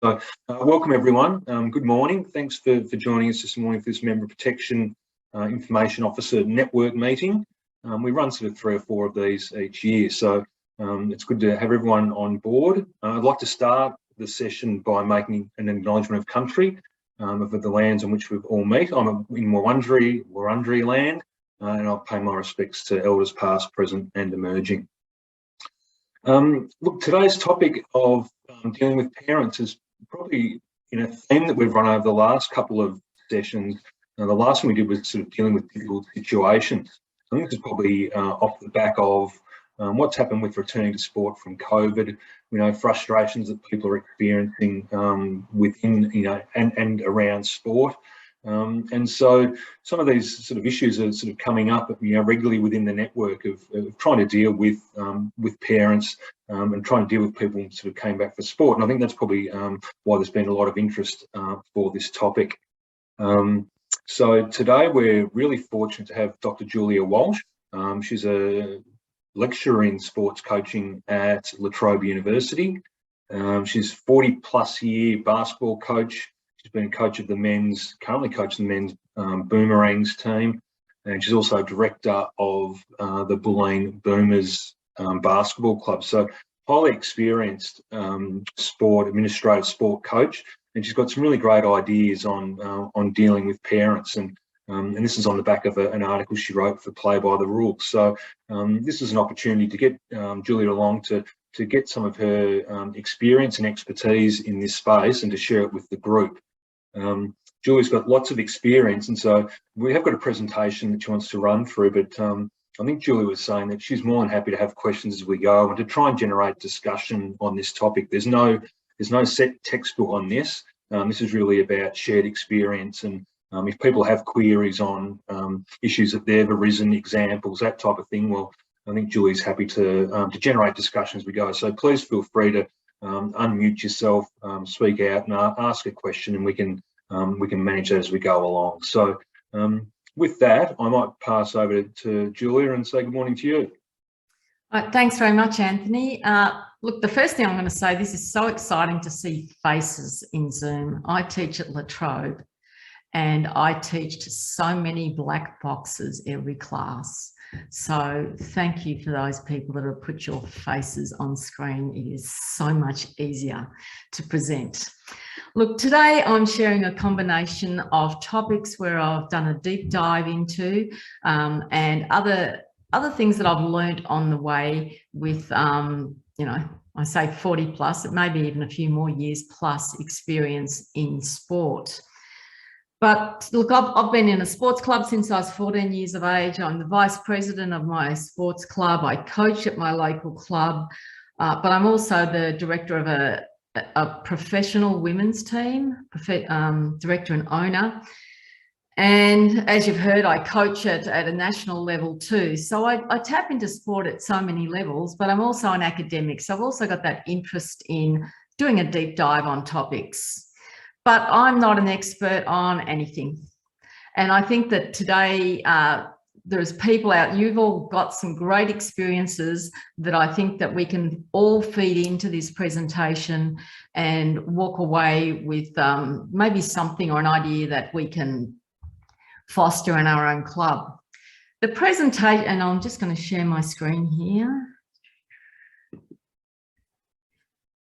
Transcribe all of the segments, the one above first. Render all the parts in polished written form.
So, welcome everyone. Good morning. Thanks for joining us this morning for this Member Protection Information Officer Network meeting. We run sort of 3 or 4 of these each year, so it's good to have everyone on board. I'd like to start the session by making an acknowledgement of country of the lands on which we all meet. I'm in Wurundjeri land, and I'll pay my respects to elders past, present and emerging. Look, today's topic of dealing with parents is probably a theme that we've run over the last couple of sessions. The last one we did was sort of dealing with difficult situations. I think this is probably off the back of what's happened with returning to sport from COVID. Frustrations that people are experiencing within, and around sport. And so some of these sort of issues are sort of coming up, regularly within the network of trying to deal with parents and trying to deal with people who sort of came back for sport. And I think that's probably why there's been a lot of interest for this topic. So today we're really fortunate to have Dr. Julia Walsh. She's a lecturer in sports coaching at Latrobe University. She's 40+ year basketball coach. She's been coach of the men's, currently coaching the men's Boomerangs team, and she's also director of the Bulleen Boomers basketball club. So highly experienced administrative sport coach, and she's got some really great ideas on dealing with parents. And this is on the back of an article she wrote for Play by the Rules. So this is an opportunity to get Julia along to get some of her experience and expertise in this space and to share it with the group. Julia's got lots of experience, and so we have got a presentation that she wants to run through, but I think Julia was saying that she's more than happy to have questions as we go and to try and generate discussion on this topic. There's no set textbook on this. This is really about shared experience, and if people have queries on issues that they've arisen, examples, that type of thing, well, I think Julie's happy to generate discussion as we go. So please feel free to unmute yourself, speak out, and ask a question, and we can manage that as we go along. So with that, I might pass over to Julia and say good morning to you. Thanks very much, Anthony. Look, the first thing I'm going to say, this is so exciting to see faces in Zoom. I teach at Latrobe, and I teach to so many black boxes every class. So thank you for those people that have put your faces on screen. It is so much easier to present. Look, today I'm sharing a combination of topics where I've done a deep dive into and other things that I've learned on the way with, I say 40+, it may be even a few more years plus experience in sport. But look, I've been in a sports club since I was 14 years of age. I'm the vice president of my sports club. I coach at my local club, but I'm also the director of a professional women's team, director and owner. And as you've heard, I coach at a national level too. So I tap into sport at so many levels, but I'm also an academic. So I've also got that interest in doing a deep dive on topics. But I'm not an expert on anything. And I think that today there's people out, you've all got some great experiences that I think that we can all feed into this presentation and walk away with maybe something or an idea that we can foster in our own club. The presentation, and I'm just going to share my screen here.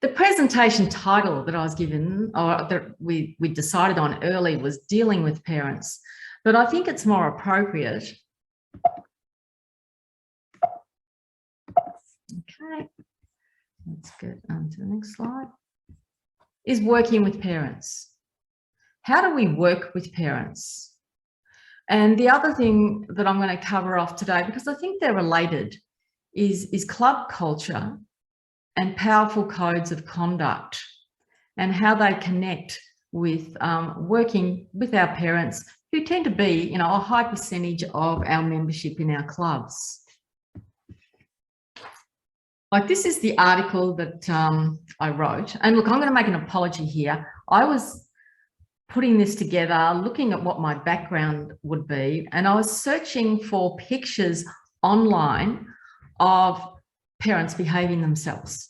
The presentation title that I was given, or that we decided on early, was Dealing with Parents, but I think it's more appropriate. Okay, let's get on to the next slide. Is working with parents. How do we work with parents? And the other thing that I'm going to cover off today, because I think they're related, is club culture and powerful codes of conduct and how they connect with working with our parents, who tend to be, a high percentage of our membership in our clubs. Like, this is the article that I wrote. And look, I'm going to make an apology here. I was putting this together, looking at what my background would be, and I was searching for pictures online of parents behaving themselves.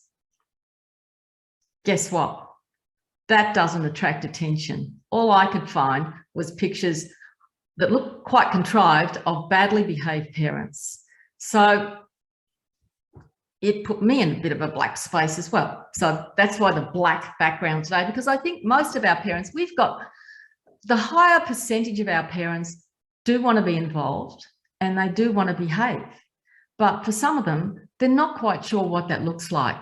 Guess what? that doesn't attract attention. All I could find was pictures that looked quite contrived of badly behaved parents. So it put me in a bit of a black space as well. So that's why the black background today, because I think most of our parents, we've got the higher percentage of our parents do want to be involved and they do want to behave. But for some of them, they're not quite sure what that looks like.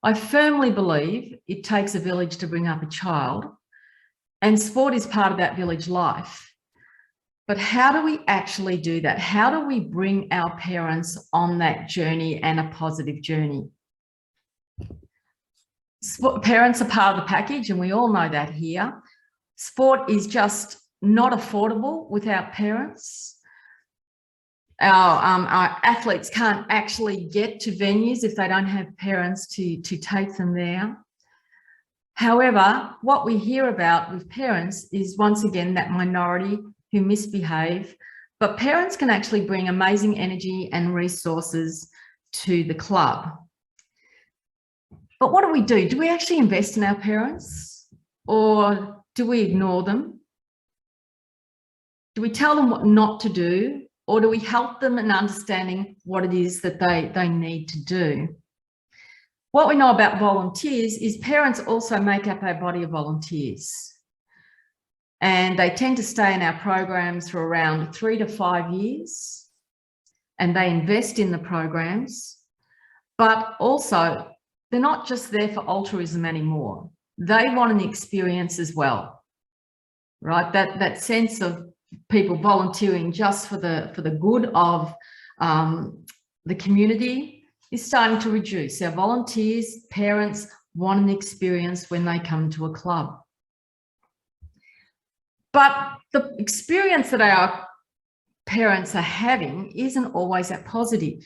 I firmly believe it takes a village to bring up a child, and sport is part of that village life. But how do we actually do that? How do we bring our parents on that journey and a positive journey? Parents are part of the package, and we all know that here. Sport is just not affordable without parents. Our athletes can't actually get to venues if they don't have parents to take them there. However, what we hear about with parents is, once again, that minority who misbehave, but parents can actually bring amazing energy and resources to the club. But what do? Do we actually invest in our parents, or do we ignore them? Do we tell them what not to do, or do we help them in understanding what it is that they need to do? What we know about volunteers is parents also make up our body of volunteers. And they tend to stay in our programs for around 3 to 5 years, and they invest in the programs. But also, they're not just there for altruism anymore. They want an experience as well, right? That sense of people volunteering just for the good of the community is starting to reduce. Our volunteers, parents want an experience when they come to a club. But the experience that our parents are having isn't always that positive.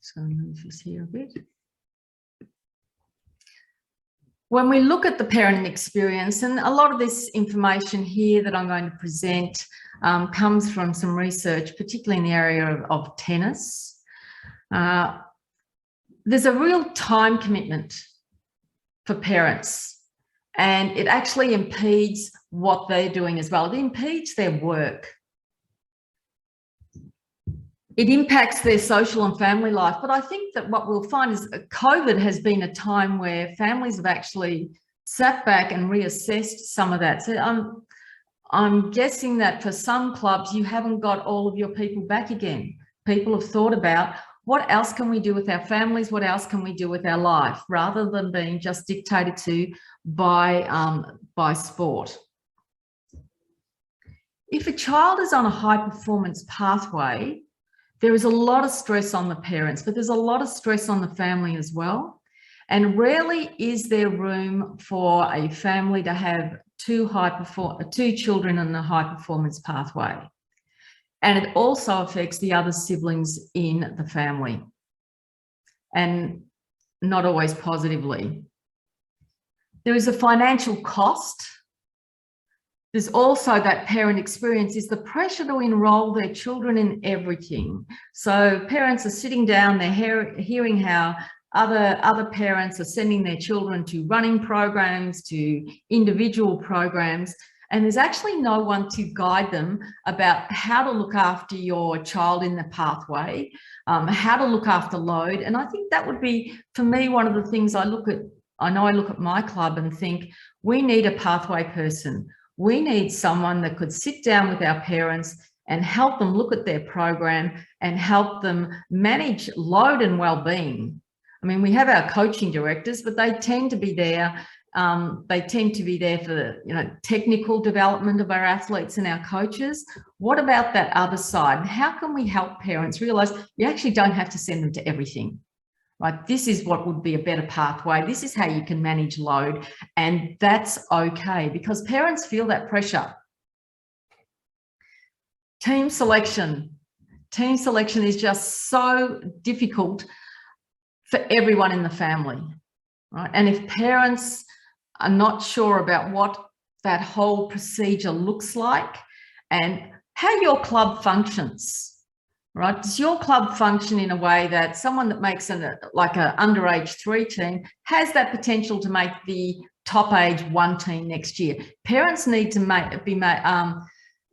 Just going to move this here a bit. When we look at the parenting experience, and a lot of this information here that I'm going to present comes from some research, particularly in the area of tennis. There's a real time commitment for parents, and it actually impedes what they're doing as well. It impedes their work. It impacts their social and family life. But I think that what we'll find is COVID has been a time where families have actually sat back and reassessed some of that. So I'm guessing that for some clubs, you haven't got all of your people back again. People have thought about, what else can we do with our families? What else can we do with our life, rather than being just dictated to by sport? If a child is on a high performance pathway, there is a lot of stress on the parents, but there's a lot of stress on the family as well. And rarely is there room for a family to have two children in a high performance pathway. And it also affects the other siblings in the family, and not always positively. There is a financial cost. There's also that parent experience is the pressure to enroll their children in everything. So parents are sitting down, they're hearing how other parents are sending their children to running programs, to individual programs, and there's actually no one to guide them about how to look after your child in the pathway, how to look after load. And I think that would be, for me, one of the things I look at my club and think, we need a pathway person. We need someone that could sit down with our parents and help them look at their program and help them manage load and well-being. I mean, we have our coaching directors, but they tend to be there. They tend to be there for the technical development of our athletes and our coaches. What about that other side? How can we help parents realise you actually don't have to send them to everything? Right, this is what would be a better pathway. This is how you can manage load, and that's okay, because parents feel that pressure. Team selection. Team selection is just so difficult for everyone in the family, right? And if parents are not sure about what that whole procedure looks like and how your club functions, right? Does your club function in a way that someone that makes like an underage 3 team has that potential to make the top age 1 team next year? Parents need to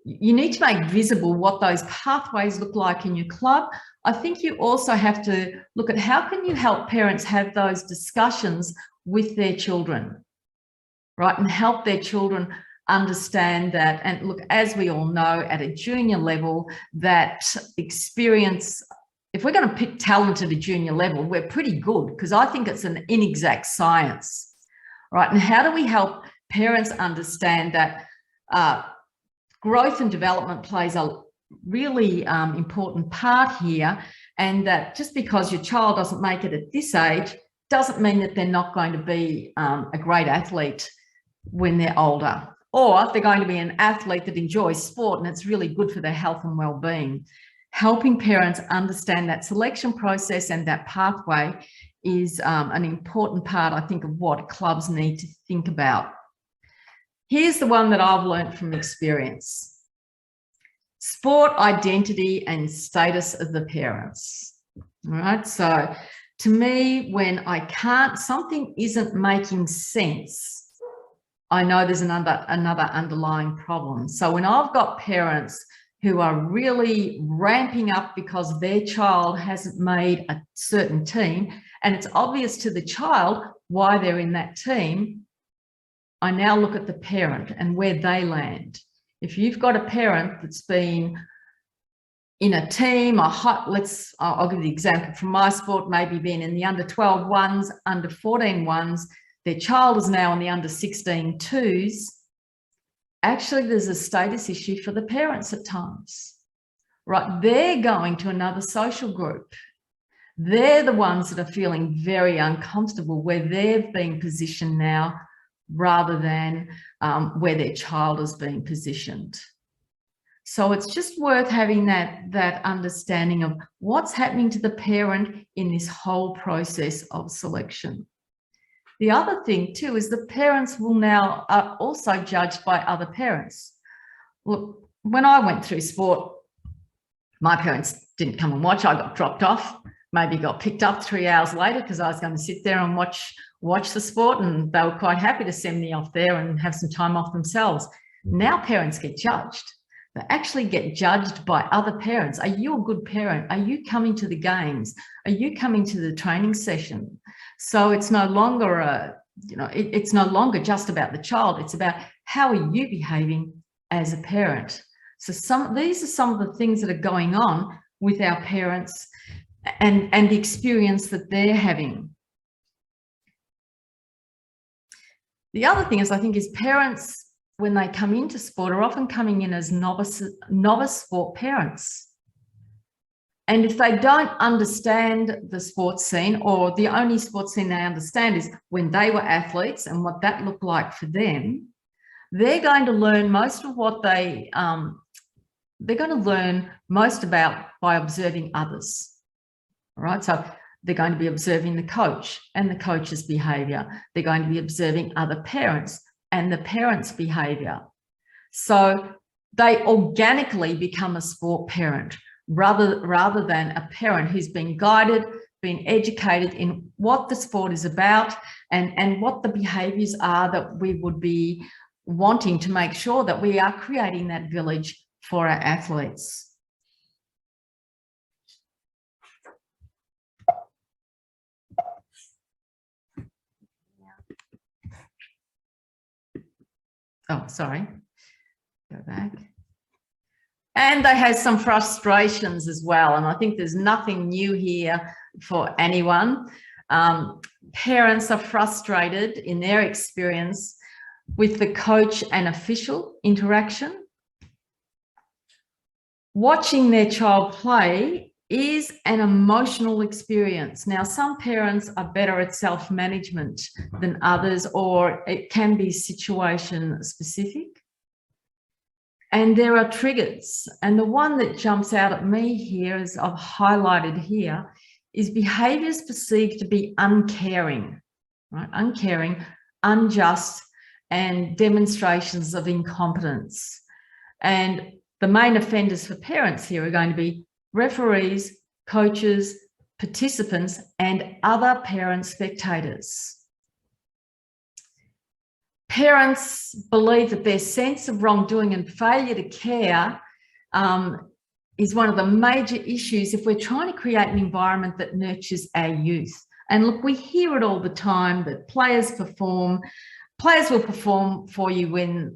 you need to make visible what those pathways look like in your club. I think you also have to look at how can you help parents have those discussions with their children, right? And help their children understand that. And look, as we all know, at a junior level, that experience, if we're going to pick talent at a junior level, we're pretty good, because I think it's an inexact science, right? And how do we help parents understand that growth and development plays a really important part here, and that just because your child doesn't make it at this age doesn't mean that they're not going to be a great athlete when they're older, or they're going to be an athlete that enjoys sport and it's really good for their health and well-being. Helping parents understand that selection process and that pathway is an important part, I think, of what clubs need to think about. Here's the one that I've learned from experience. Sport identity and status of the parents. All right, so to me, when something isn't making sense, I know there's another underlying problem. So when I've got parents who are really ramping up because their child hasn't made a certain team, and it's obvious to the child why they're in that team, I now look at the parent and where they land. If you've got a parent that's been in a team, I'll give you the example from my sport, maybe being in the under 12 ones, under 14 ones, their child is now in the under 16 twos, actually there's a status issue for the parents at times, right? They're going to another social group. They're the ones that are feeling very uncomfortable where they've been positioned now rather than where their child is being positioned. So it's just worth having that understanding of what's happening to the parent in this whole process of selection. The other thing too is the parents will now are also judged by other parents. Look, when I went through sport, my parents didn't come and watch. I got dropped off, maybe got picked up 3 hours later because I was going to sit there and watch the sport, and they were quite happy to send me off there and have some time off themselves. Now parents get judged. They actually get judged by other parents. Are you a good parent? Are you coming to the games? Are you coming to the training session? So it's no longer it's no longer just about the child. It's about how are you behaving as a parent. So these are some of the things that are going on with our parents and the experience that they're having. The other thing is, I think, is parents, when they come into sport, are often coming in as novice sport parents. And if they don't understand the sports scene, or the only sports scene they understand is when they were athletes and what that looked like for them, they're going to learn most of what they're going to learn most about by observing others. All right, so they're going to be observing the coach and the coach's behaviour. They're going to be observing other parents and the parents' behaviour. So they organically become a sport parent rather than a parent who's been guided, been educated in what the sport is about and what the behaviours are that we would be wanting to make sure that we are creating that village for our athletes. Oh, sorry, go back. And they have some frustrations as well. And I think there's nothing new here for anyone. Parents are frustrated in their experience with the coach and official interaction. Watching their child play is an emotional experience. Now, some parents are better at self-management than others, or it can be situation specific. And there are triggers. And the one that jumps out at me here, as I've highlighted here, is behaviours perceived to be uncaring, right? Uncaring, unjust, and demonstrations of incompetence. And the main offenders for parents here are going to be referees, coaches, participants, and other parent spectators. Parents believe that their sense of wrongdoing and failure to care is one of the major issues if we're trying to create an environment that nurtures our youth. And look, we hear it all the time that players will perform for you when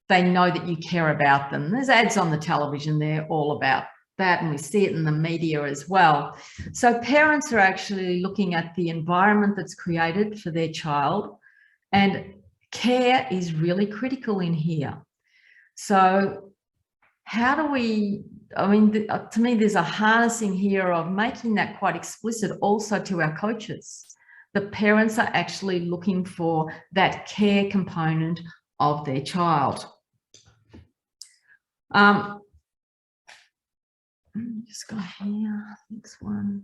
they know that you care about them. There's ads on the television, they're all about that, and we see it in the media as well. So parents are actually looking at the environment that's created for their child, and care is really critical in here. So how do we, to me, there's a harnessing here of making that quite explicit also to our coaches. The parents are actually looking for that care component of their child. Just go here, next one.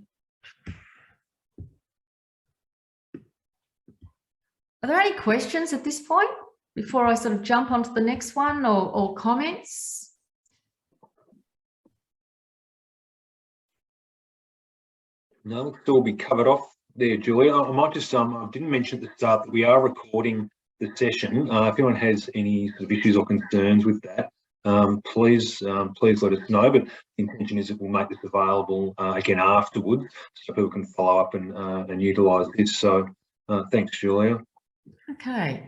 Are there any questions at this point before I sort of jump onto the next one, or comments? No, it'll all be covered off there, Julia. I might just, I didn't mention at the start that we are recording the session. If anyone has any sort of issues or concerns with that, please let us know. But the intention is that we'll make this available again afterwards, so people can follow up and utilise this. So thanks, Julia. Okay.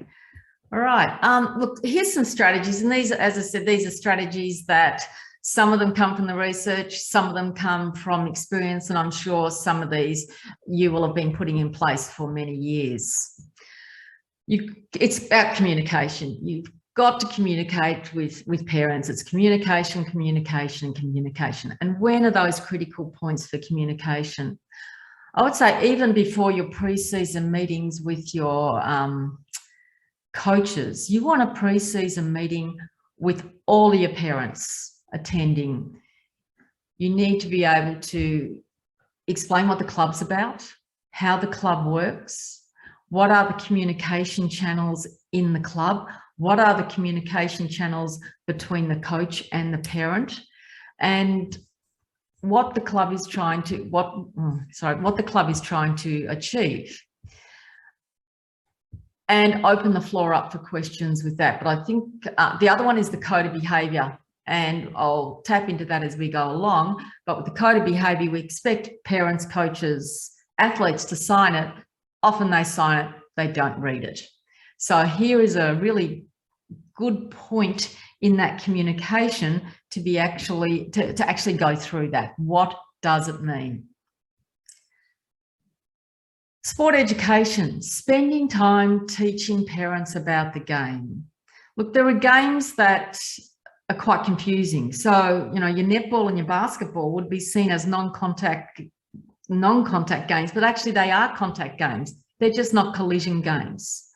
All right. Look, here's some strategies, and these, as I said, these are strategies that some of them come from the research, some of them come from experience, and I'm sure some of these you will have been putting in place for many years. It's about communication. You've got to communicate with parents. It's communication, communication, communication. And when are those critical points for communication? I would say even before your pre-season meetings with your coaches, you want a pre-season meeting with all your parents attending. You need to be able to explain what the club's about, how the club works, what are the communication channels in the club, what are the communication channels between the coach and the parent, and what the club is trying to what the club is trying to achieve, and open the floor up for questions with that. But I think the other one is the code of behaviour, and I'll tap into that as we go along. But with the code of behaviour, we expect parents, coaches, athletes to sign it. Often they sign it, they don't read it. So here is a really good point in that communication to be actually to actually go through that. What does it mean? Sport education, spending time teaching parents about the game. Look, there are games that are quite confusing. So, you know, your netball and your basketball would be seen as non-contact games, but actually they are contact games. They're just not collision games.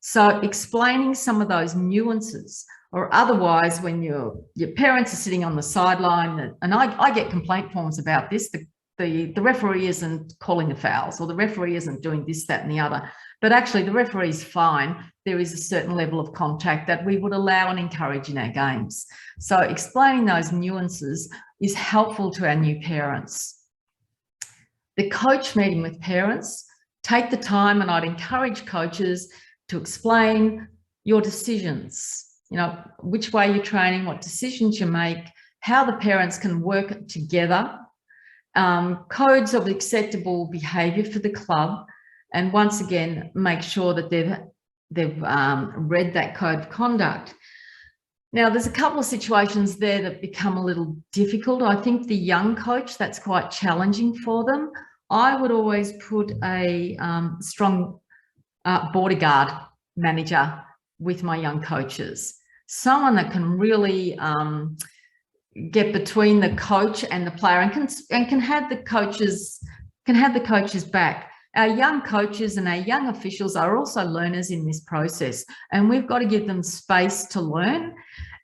So explaining some of those nuances, or otherwise when your parents are sitting on the sideline, and I get complaint forms about this, the referee isn't calling the fouls, or the referee isn't doing this, that and the other. But actually the referee's fine. There is a certain level of contact that we would allow and encourage in our games. So explaining those nuances is helpful to our new parents. The coach meeting with parents, take the time, and I'd encourage coaches to explain your decisions, you know, which way you're training, what decisions you make, how the parents can work together, codes of acceptable behaviour for the club, and once again, make sure that they've read that code of conduct. Now, there's a couple of situations there that become a little difficult. I think the young coach, that's quite challenging for them. I would always put a strong border guard manager with my young coaches, someone that can really get between the coach and the player, and can have the coaches back. Our young coaches and our young officials are also learners in this process, and we've got to give them space to learn.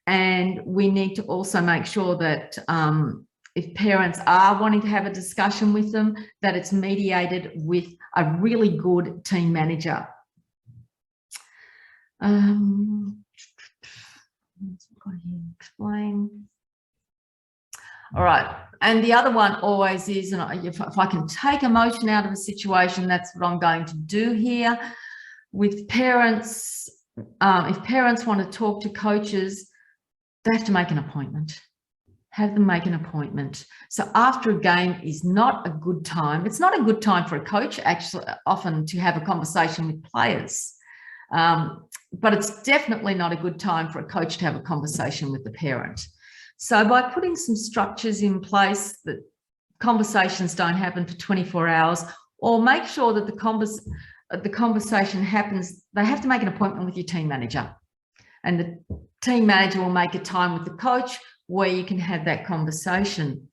And we need to also make sure that if parents are wanting to have a discussion with them, that it's mediated with a really good team manager. Explain. All right. And the other one always is, and if I can take emotion out of a situation, that's what I'm going to do here. With parents, if parents want to talk to coaches, they have to make an appointment. Have them make an appointment. So after a game is not a good time. It's not a good time for a coach, actually, often to have a conversation with players. But it's definitely not a good time for a coach to have a conversation with the parent. So by putting some structures in place that conversations don't happen for 24 hours, or make sure that the conversation happens, they have to make an appointment with your team manager. And the team manager will make a time with the coach where you can have that conversation.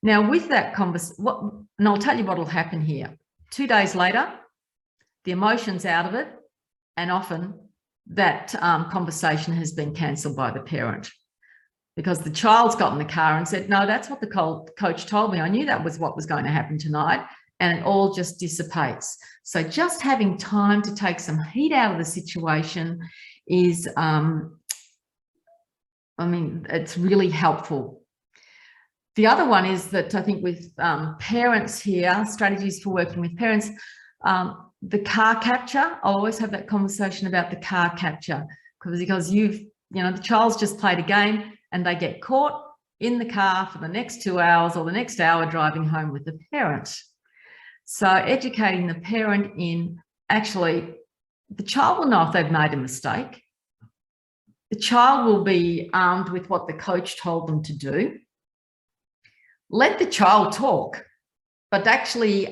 Now, with that conversation, and I'll tell you what will happen here. 2 days later, the emotion's out of it, and often that conversation has been cancelled by the parent because the child's got in the car and said, no, that's what the coach told me. I knew that was what was going to happen tonight, and it all just dissipates. So just having time to take some heat out of the situation is, it's really helpful. The other one is that I think with parents here, strategies for working with parents, the car capture, I always have that conversation about the car capture because the child's just played a game and they get caught in the car for the next 2 hours or the next hour driving home with the parent. So educating the parent in actually, the child will know if they've made a mistake. The child will be armed with what the coach told them to do. Let the child talk, but actually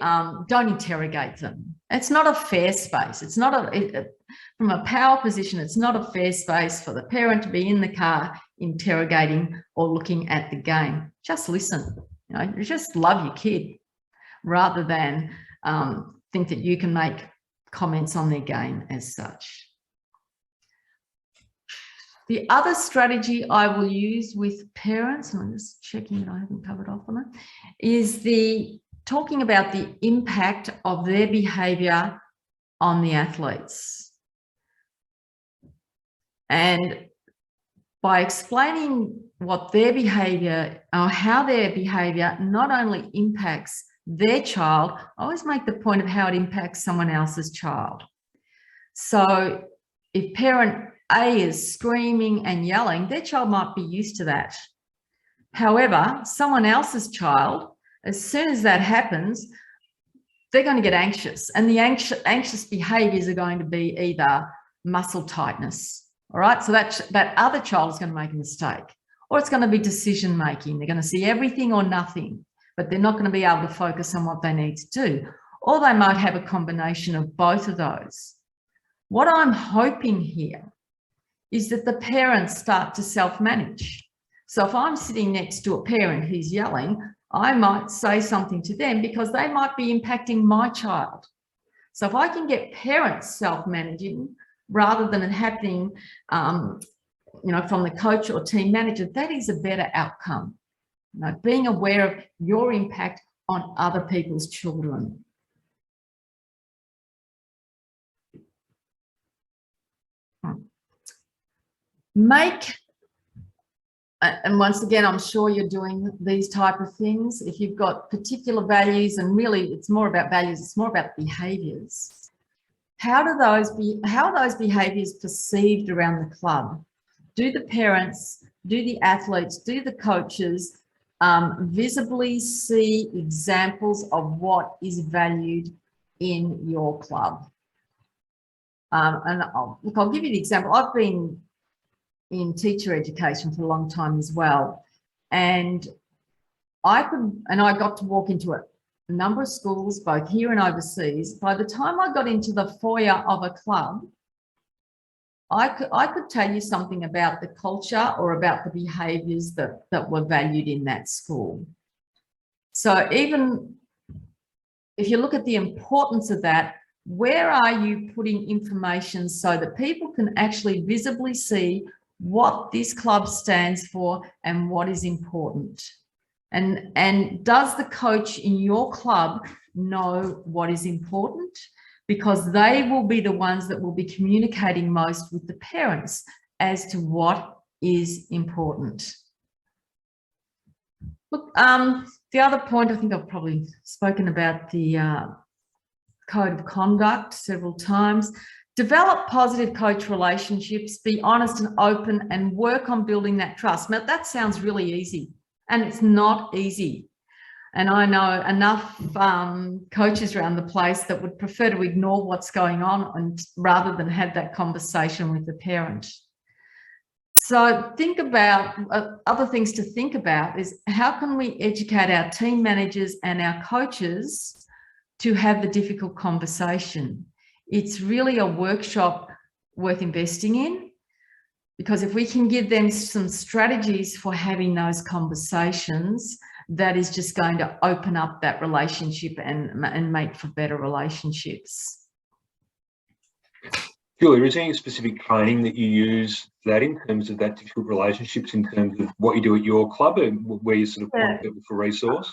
don't interrogate them. It's not a fair space. It's not from a power position, it's not a fair space for the parent to be in the car interrogating or looking at the game. Just listen, just love your kid rather than think that you can make comments on their game as such. The other strategy I will use with parents, and I'm just checking that I haven't covered off on it, is talking about the impact of their behaviour on the athletes. And by explaining what their behaviour or how their behaviour not only impacts their child, I always make the point of how it impacts someone else's child. So if parent A is screaming and yelling, their child might be used to that. However, someone else's child, as soon as that happens, they're going to get anxious, and the anxious behaviours are going to be either muscle tightness, all right? So that other child is going to make a mistake, or it's going to be decision making. They're going to see everything or nothing, but they're not going to be able to focus on what they need to do, or they might have a combination of both of those. What I'm hoping here is that the parents start to self-manage. So if I'm sitting next to a parent who's yelling, I might say something to them because they might be impacting my child. So if I can get parents self-managing rather than it happening, from the coach or team manager, that is a better outcome. Being aware of your impact on other people's children. And once again, I'm sure you're doing these type of things. If you've got particular values, and really it's more about values, it's more about behaviours. How are those behaviours perceived around the club? Do the parents, do the athletes, do the coaches visibly see examples of what is valued in your club? I'll give you the example. I've been in teacher education for a long time as well, and I got to walk into a number of schools, both here and overseas. By the time I got into the foyer of a club, I could tell you something about the culture or about the behaviours that were valued in that school. So even if you look at the importance of that, where are you putting information so that people can actually visibly see what this club stands for and what is important? And does the coach in your club know what is important? Because they will be the ones that will be communicating most with the parents as to what is important. Look, the other point, I think I've probably spoken about the code of conduct several times. Develop positive coach relationships, be honest and open, and work on building that trust. Now, that sounds really easy, and it's not easy. And I know enough coaches around the place that would prefer to ignore what's going on and rather than have that conversation with the parent. So think about other things to think about is how can we educate our team managers and our coaches to have the difficult conversation? It's really a workshop worth investing in, because if we can give them some strategies for having those conversations, that is just going to open up that relationship and make for better relationships. Julia, is there any specific training that you use for that in terms of that difficult relationships, in terms of what you do at your club and where you sort of point people for resource?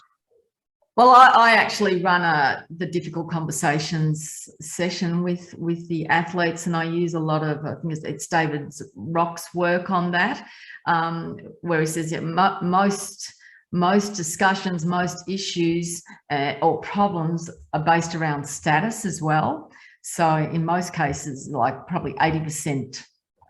Well, I actually run the difficult conversations session with the athletes, and I use a lot of, I think it's David Rock's work on that, where he says most discussions, most issues or problems are based around status as well. So in most cases, like probably 80%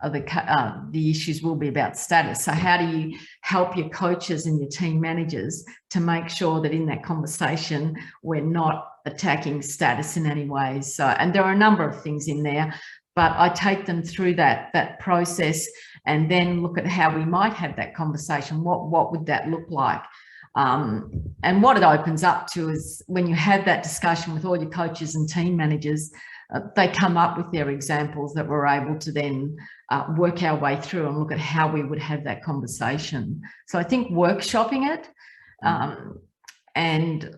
of the issues will be about status. So how do you help your coaches and your team managers to make sure that in that conversation, we're not attacking status in any way? So, and there are a number of things in there, but I take them through that process and then look at how we might have that conversation. What would that look like? And what it opens up to is when you have that discussion with all your coaches and team managers, they come up with their examples that we're able to then work our way through and look at how we would have that conversation. So I think workshopping it, and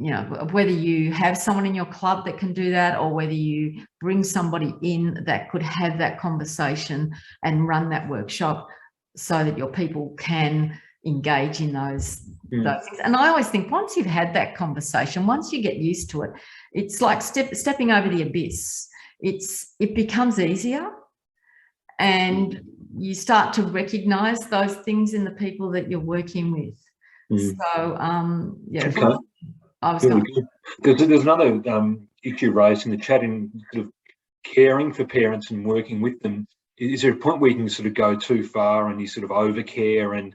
you know, whether you have someone in your club that can do that or whether you bring somebody in that could have that conversation and run that workshop so that your people can engage in those things. And I always think once you've had that conversation, once you get used to it, it's like stepping over the abyss. It becomes easier, and you start to recognize those things in the people that you're working with. So yeah. Okay. There's another issue raised in the chat in sort of caring for parents and working with them. Is there a point where you can sort of go too far and you sort of overcare and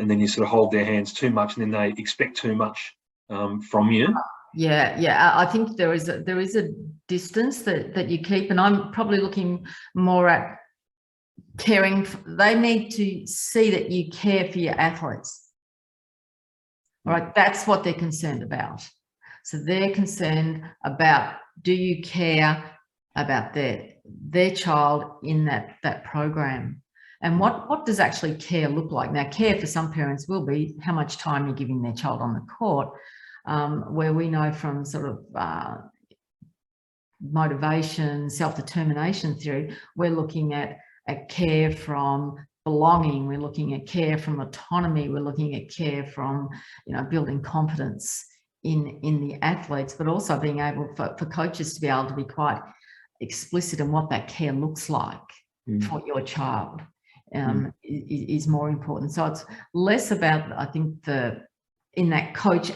then you sort of hold their hands too much and then they expect too much from you? Yeah. I think there is a distance that you keep, and I'm probably looking more at caring. They need to see that you care for your athletes. All right, that's what they're concerned about. So they're concerned about, do you care about their child in that program? And what does actually care look like? Now, care for some parents will be how much time you're giving their child on the court, where we know from sort of motivation, self-determination theory, we're looking at care from belonging, we're looking at care from autonomy, we're looking at care from, you know, building confidence in the athletes, but also being able for coaches to be able to be quite explicit in what that care looks like for your child is more important. So it's less about, I think, in that coach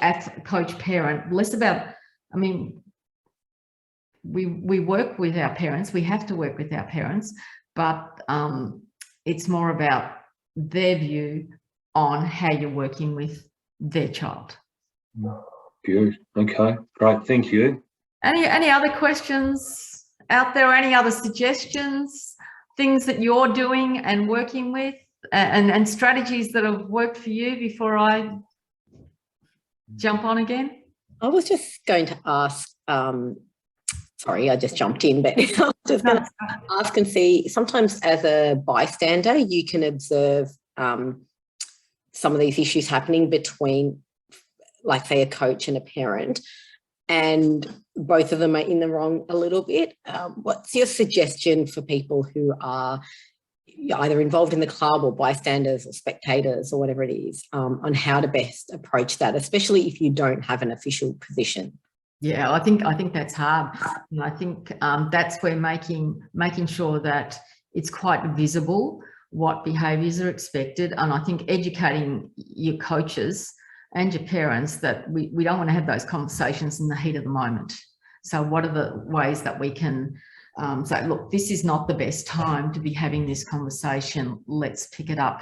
parent, less about, I mean, we work with our parents, we have to work with our parents, but it's more about their view on how you're working with their child. Good. Okay, great. Thank you. Any other questions out there? Any other suggestions, things that you're doing and working with, and strategies that have worked for you before I jump on again? I was just going to ask, sorry, I just jumped in, but I was just going to ask and see, sometimes as a bystander, you can observe some of these issues happening between, like, say, a coach and a parent, and both of them are in the wrong a little bit. What's your suggestion for people who are either involved in the club or bystanders or spectators or whatever it is, on how to best approach that, especially if you don't have an official position? Yeah, I think that's hard. And I think that's where making sure that it's quite visible what behaviours are expected. And I think educating your coaches and your parents that we don't want to have those conversations in the heat of the moment. So what are the ways that we can say, look, this is not the best time to be having this conversation. Let's pick it up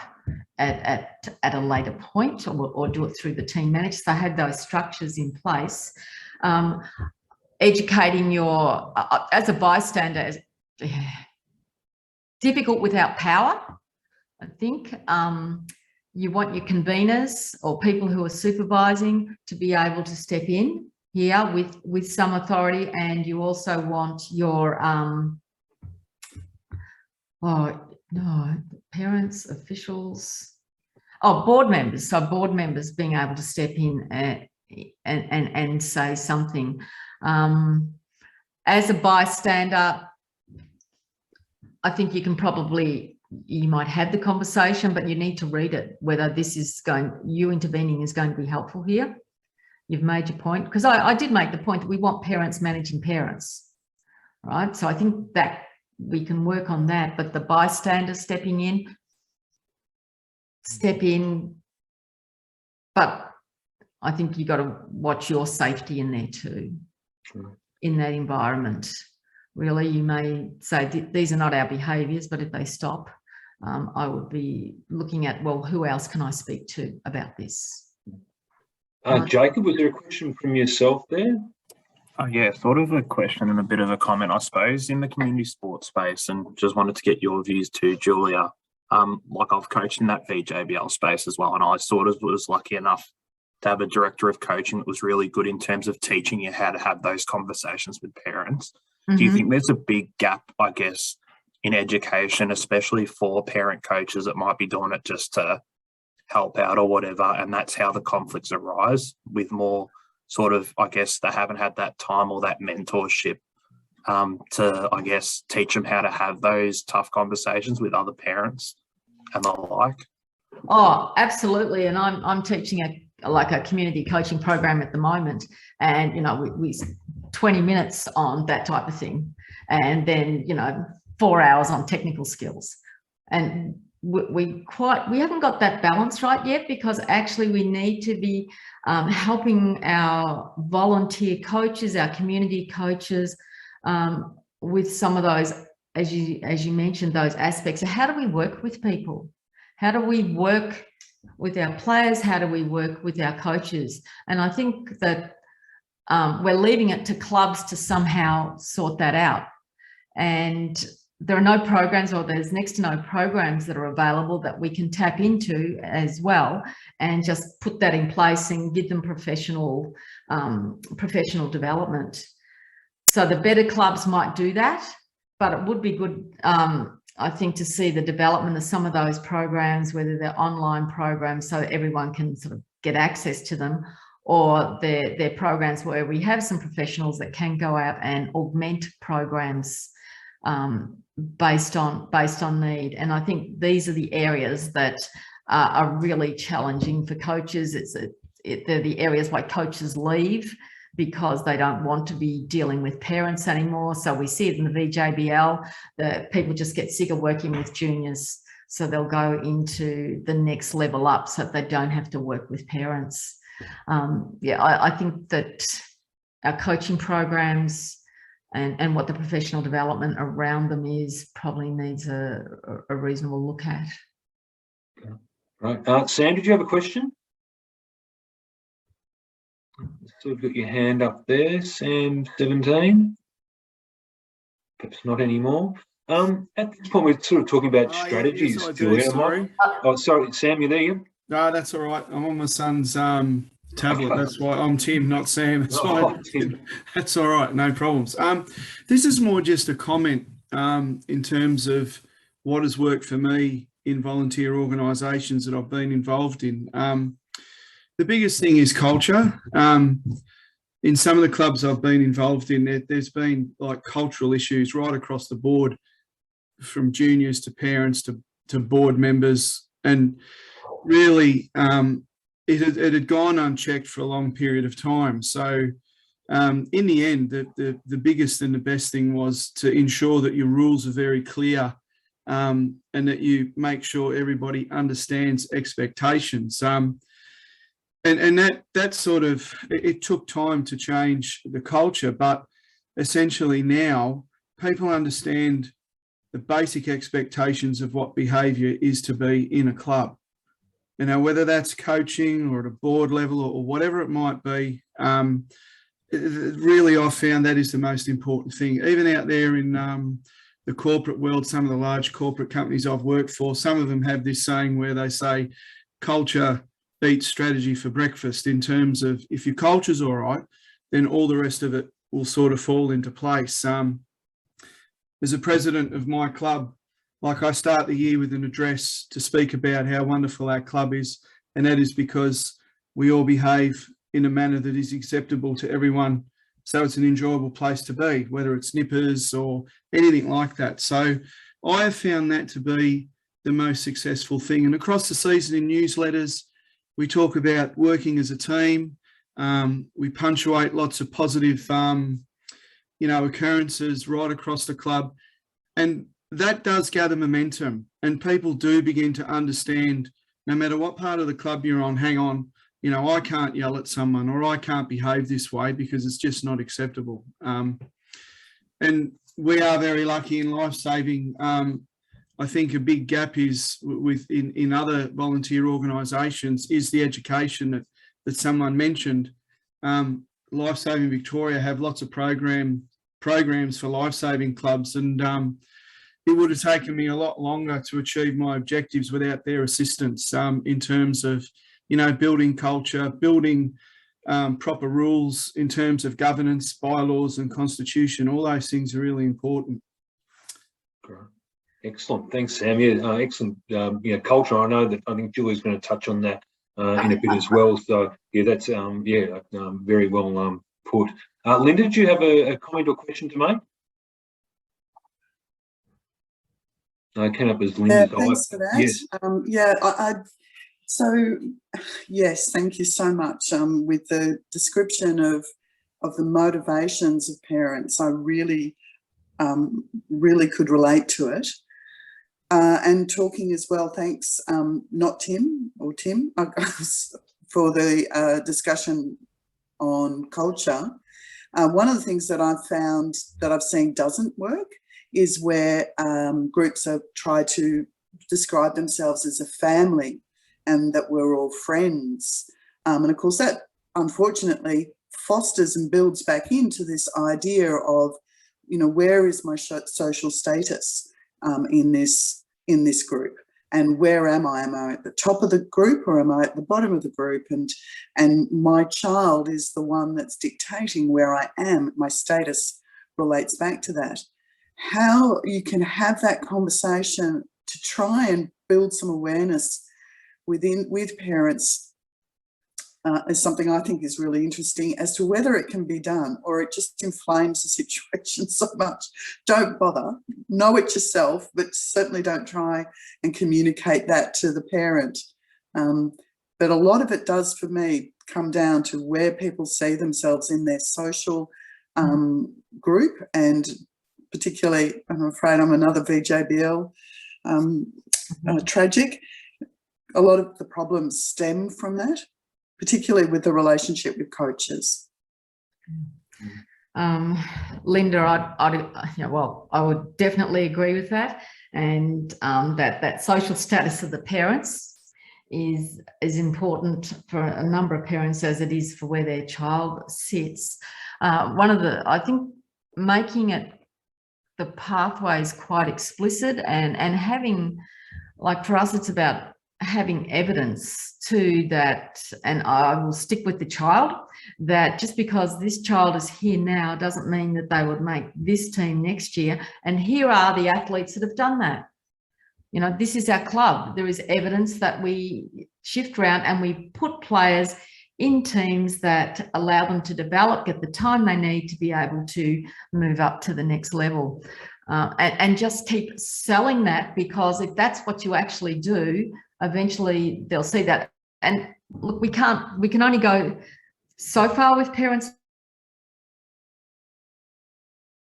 at a later point, or do it through the team manager. So have those structures in place. Educating your, as a bystander, difficult without power, I think. You want your conveners or people who are supervising to be able to step in here with some authority, and you also want your parents, officials, board members. So board members being able to step in and say something. As a bystander, I think you might have the conversation, but you need to read it, whether you intervening is going to be helpful here. You've made your point, because I did make the point that we want parents managing parents, right? So I think that we can work on that, but the bystander step in, but I think you've got to watch your safety in there too, in that environment. Really, you may say, these are not our behaviours, but if they stop, I would be looking at, well, who else can I speak to about this? Jacob, was there a question from yourself there? Yeah, sort of a question and a bit of a comment, I suppose, in the community sports space, and just wanted to get your views too, Julia. Like I've coached in that VJBL space as well, and I sort of was lucky enough to have a director of coaching that was really good in terms of teaching you how to have those conversations with parents. Mm-hmm. Do you think there's a big gap, I guess, in education, especially for parent coaches that might be doing it just to help out or whatever, and that's how the conflicts arise, with more sort of, I guess, they haven't had that time or that mentorship to, I guess, teach them how to have those tough conversations with other parents and the like? Oh, absolutely. And I'm teaching a community coaching program at the moment, and we 20 minutes on that type of thing, and then 4 hours on technical skills, and we haven't got that balance right yet, because actually we need to be helping our volunteer coaches, our community coaches, with some of those, as you mentioned, those aspects of how do we work with people, how do we work with our players, how do we work with our coaches. And I think that we're leaving it to clubs to somehow sort that out, and there are no programs, or there's next to no programs that are available that we can tap into as well, and just put that in place and give them professional development. So the better clubs might do that, but it would be good, I think, to see the development of some of those programs, whether they're online programs so everyone can sort of get access to them, or they're programs where we have some professionals that can go out and augment programs based on need. And I think these are the areas that are really challenging for coaches. They're the areas why coaches leave, because they don't want to be dealing with parents anymore. So we see it in the VJBL, that people just get sick of working with juniors, so they'll go into the next level up so that they don't have to work with parents. I think that our coaching programs and what the professional development around them is probably needs a reasonable look at. Right. Sam, did you have a question? Still got your hand up there, Sam 17. Perhaps not anymore. At this point, we're sort of talking about strategies. Yes, I do, sorry. Sorry, Sam, you there? No, that's all right. I'm on my son's tablet. Okay. That's why I'm Tim, not Sam. That's why. That's all right. No problems. This is more just a comment in terms of what has worked for me in volunteer organisations that I've been involved in. The biggest thing is culture. In some of the clubs I've been involved in, there's been like cultural issues right across the board, from juniors to parents to board members, and really it had gone unchecked for a long period of time. So in the end, the biggest and the best thing was to ensure that your rules are very clear and that you make sure everybody understands expectations. And that sort of, it took time to change the culture, but essentially now people understand the basic expectations of what behaviour is to be in a club. You know, whether that's coaching or at a board level or whatever it might be, really I've found that is the most important thing. Even out there in the corporate world, some of the large corporate companies I've worked for, some of them have this saying where they say culture beats strategy for breakfast, in terms of if your culture's all right, then all the rest of it will sort of fall into place. As a president of my club, like, I start the year with an address to speak about how wonderful our club is, and that is because we all behave in a manner that is acceptable to everyone, so it's an enjoyable place to be, whether it's nippers or anything like that. So I have found that to be the most successful thing. And across the season in newsletters, we talk about working as a team. We punctuate lots of positive occurrences right across the club, and that does gather momentum, and people do begin to understand, no matter what part of the club you're on, hang on, I can't yell at someone, or I can't behave this way because it's just not acceptable. And we are very lucky in lifesaving. I think a big gap is in other volunteer organisations is the education that someone mentioned. Lifesaving Victoria have lots of programs for lifesaving clubs, and it would have taken me a lot longer to achieve my objectives without their assistance, in terms of, building culture, building proper rules in terms of governance, bylaws and constitution. All those things are really important. Great. Excellent. Thanks, Sam. Yeah, excellent. Culture. I think Julie's going to touch on that in a bit as well. So yeah, that's very well put. Linda, did you have a comment or question to make? I came up as Linda's eye. Thanks for that. Yes. So yes, thank you so much. With the description of the motivations of parents, I really could relate to it. And talking as well, thanks, not Tim or Tim, for the discussion on culture. One of the things that I've found that I've seen doesn't work is where groups have tried to describe themselves as a family and that we're all friends. And of course that unfortunately fosters and builds back into this idea of, where is my social status in this group, and where am I? Am I at the top of the group or am I at the bottom of the group? And my child is the one that's dictating where I am. My status relates back to that. How you can have that conversation to try and build some awareness with parents is something I think is really interesting as to whether it can be done, or it just inflames the situation so much. Don't bother, know it yourself, but certainly don't try and communicate that to the parent. But a lot of it does, for me, come down to where people see themselves in their social group, and particularly, I'm afraid I'm another VJBL tragic. A lot of the problems stem from that, particularly with the relationship with coaches. Linda, I would definitely agree with that, and that social status of the parents is important for a number of parents as it is for where their child sits. I think making it the pathways quite explicit and having, like, for us, it's about having evidence to that, and I will stick with the child, that just because this child is here now doesn't mean that they would make this team next year, and here are the athletes that have done that. This is our club. There is evidence that we shift around and we put players in teams that allow them to develop, get the time they need to be able to move up to the next level. And just keep selling that, because if that's what you actually do, eventually they'll see that. And look, we can only go so far with parents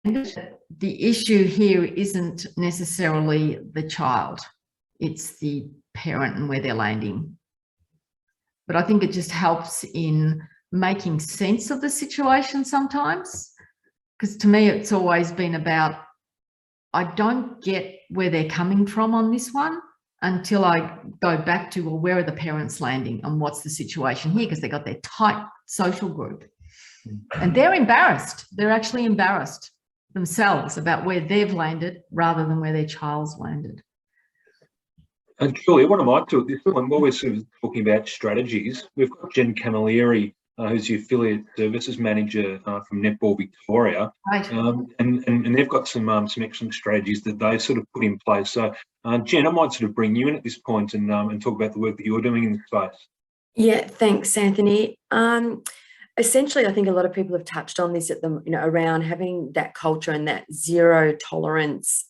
the issue here isn't necessarily the child, it's the parent and where they're landing. But I think it just helps in making sense of the situation sometimes, because to me it's always been about, I don't get where they're coming from on this one until I go back to, well, where are the parents landing and what's the situation here? Because they got their tight social group and they're embarrassed. They're actually embarrassed themselves about where they've landed rather than where their child's landed. And Julia, what I might do at this point, while we're sort of talking about strategies, we've got Jen Camilleri, who's the affiliate services manager from Netball Victoria, Right. and they've got some excellent strategies that they sort of put in place. So, Jen, I might sort of bring you in at this point and talk about the work that you're doing in the space. Yeah, thanks, Anthony. Essentially, I think a lot of people have touched on this around having that culture and that zero tolerance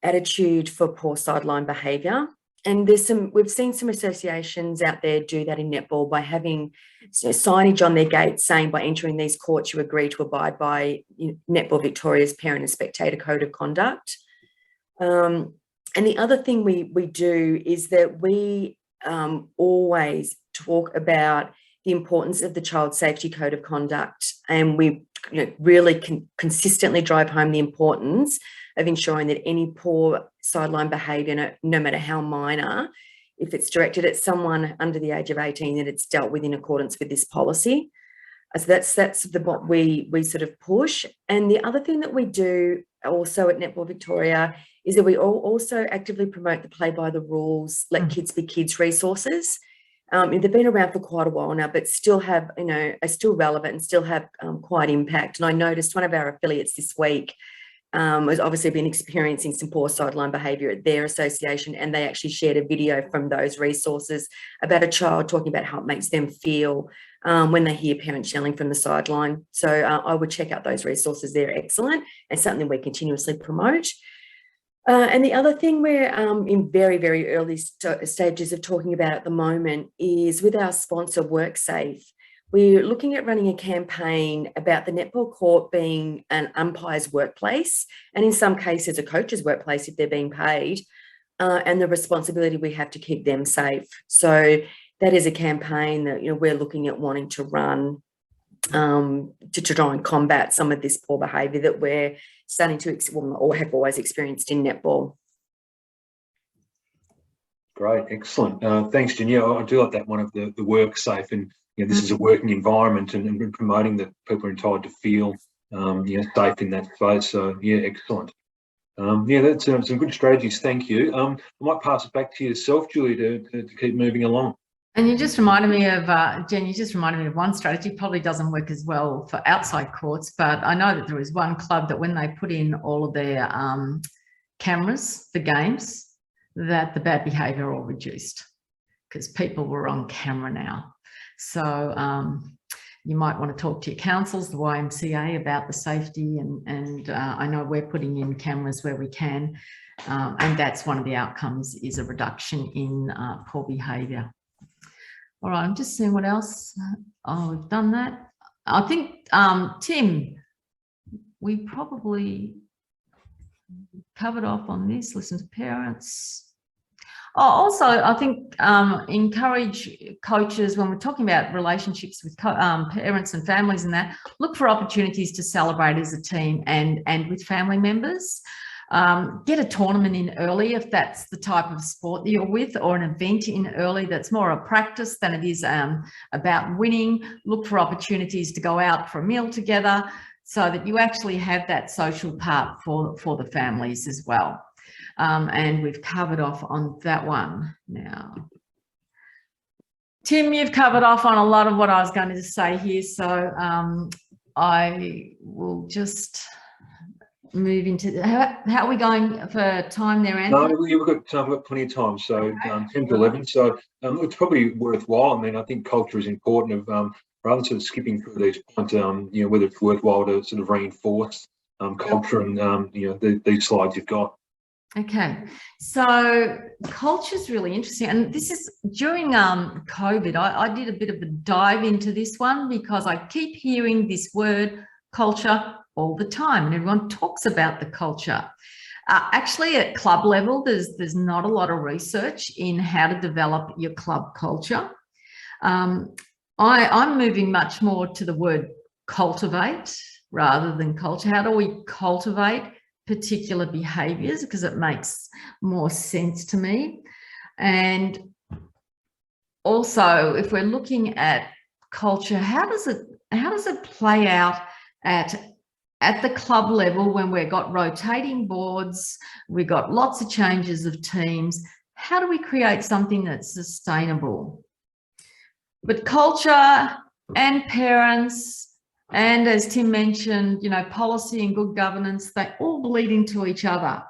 attitude for poor sideline behaviour. And we've seen some associations out there do that in netball by having signage on their gates saying, by entering these courts, you agree to abide by Netball Victoria's parent and spectator code of conduct. And the other thing we do is that we always talk about the importance of the child safety code of conduct, and we really consistently drive home the importance of ensuring that any poor sideline behaviour, no matter how minor, if it's directed at someone under the age of 18, that it's dealt with in accordance with this policy. So that's what we sort of push. And the other thing that we do also at Netball Victoria is that we also actively promote the play by the rules, let kids be kids resources. They've been around for quite a while now, but still have, are still relevant and still have quite impact. And I noticed one of our affiliates this week has obviously been experiencing some poor sideline behaviour at their association, and they actually shared a video from those resources about a child talking about how it makes them feel when they hear parents yelling from the sideline. So I would check out those resources. They're excellent and something we continuously promote. And the other thing we're in very, very early stages of talking about at the moment is with our sponsor WorkSafe. We're looking at running a campaign about the netball court being an umpire's workplace, and in some cases a coach's workplace if they're being paid, and the responsibility we have to keep them safe. So that is a campaign that we're looking at wanting to run to try and combat some of this poor behaviour that we're starting to or have always experienced in netball. Great, excellent. Thanks, Jen. Yeah, I do like that one of the work safe, and this is a working environment, and promoting that people are entitled to feel safe in that space. So yeah, excellent. That's some good strategies. Thank you. I might pass it back to yourself, Julie, to keep moving along. And you just reminded me of, Jen, you just reminded me of one strategy, probably doesn't work as well for outside courts, but I know that there was one club that when they put in all of their cameras for games, that the bad behaviour all reduced because people were on camera now. So you might want to talk to your councils, the YMCA, about the safety, and I know we're putting in cameras where we can, and that's one of the outcomes is a reduction in poor behaviour. All right, I'm just seeing what else. Oh, we've done that. I think, Tim, we probably covered off on this, listen to parents. Oh, also, I think encourage coaches, when we're talking about relationships with parents and families and that, look for opportunities to celebrate as a team and with family members. Get a tournament in early if that's the type of sport that you're with, or an event in early that's more a practice than it is about winning. Look for opportunities to go out for a meal together so that you actually have that social part for the families as well. And we've covered off on that one now. Tim, you've covered off on a lot of what I was going to say here, so I will just move into how are we going for time there, Anthony? No, we've got plenty of time, so 10 to 11. So it's probably worthwhile. I mean, I think culture is important. Of rather than sort of skipping through these points, whether it's worthwhile to sort of reinforce culture and these slides you've got. Okay, so culture is really interesting, and this is during COVID. I did a bit of a dive into this one because I keep hearing this word culture, all the time, and everyone talks about the culture. Actually, at club level, there's not a lot of research in how to develop your club culture. I'm moving much more to the word cultivate rather than culture. How do we cultivate particular behaviours? Because it makes more sense to me. And also, if we're looking at culture, how does it play out at the club level when we've got rotating boards, we've got lots of changes of teams? How do we create something that's sustainable? But culture and parents, and as Tim mentioned, you know, policy and good governance, they all bleed into each other.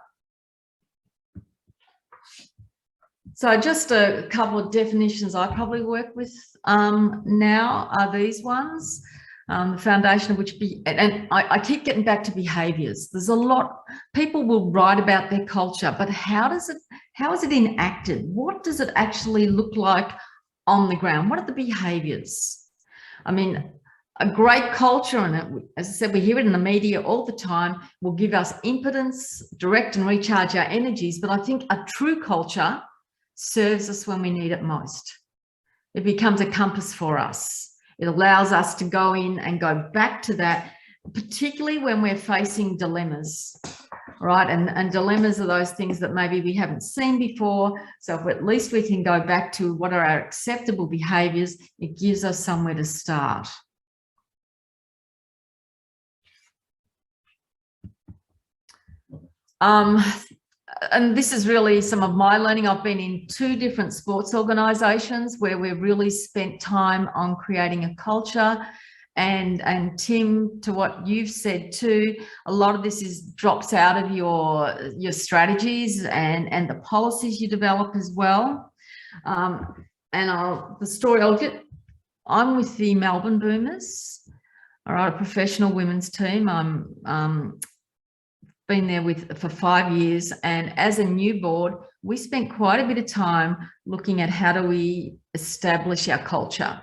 So just a couple of definitions I probably work with now are these ones. The foundation of which and I keep getting back to behaviours. There's a lot, people will write about their culture, but how is it enacted? What does it actually look like on the ground? What are the behaviours? I mean, a great culture, and as I said, we hear it in the media all the time, will give us impotence, direct and recharge our energies. But I think a true culture serves us when we need it most. It becomes a compass for us. It allows us to go in and go back to that, particularly when we're facing dilemmas, right? And dilemmas are those things that maybe we haven't seen before. So if at least we can go back to what are our acceptable behaviours, it gives us somewhere to start. And this is really some of my learning. I've been in 2 different sports organisations where we've really spent time on creating a culture. And Tim, to what you've said too, a lot of this drops out of your strategies and the policies you develop as well. I'm with the Melbourne Boomers, all right, a professional women's team. I'm been there for 5 years, and as a new board, we spent quite a bit of time looking at how do we establish our culture.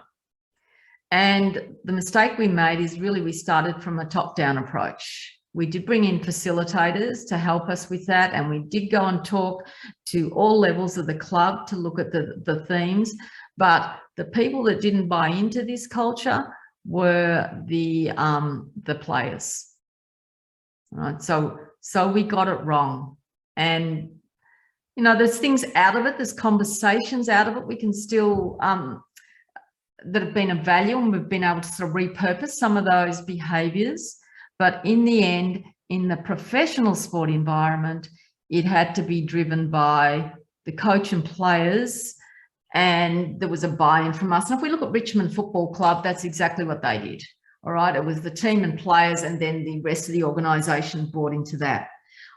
And the mistake we made is really we started from a top-down approach. We did bring in facilitators to help us with that, and we did go and talk to all levels of the club to look at the themes, but the people that didn't buy into this culture were the players. All right, so we got it wrong. And, you know, there's things out of it, there's conversations out of it. We can still, that have been of value, and we've been able to sort of repurpose some of those behaviours. But in the end, in the professional sport environment, it had to be driven by the coach and players, and there was a buy-in from us. And if we look at Richmond Football Club, that's exactly what they did. All right, it was the team and players, and then the rest of the organisation bought into that.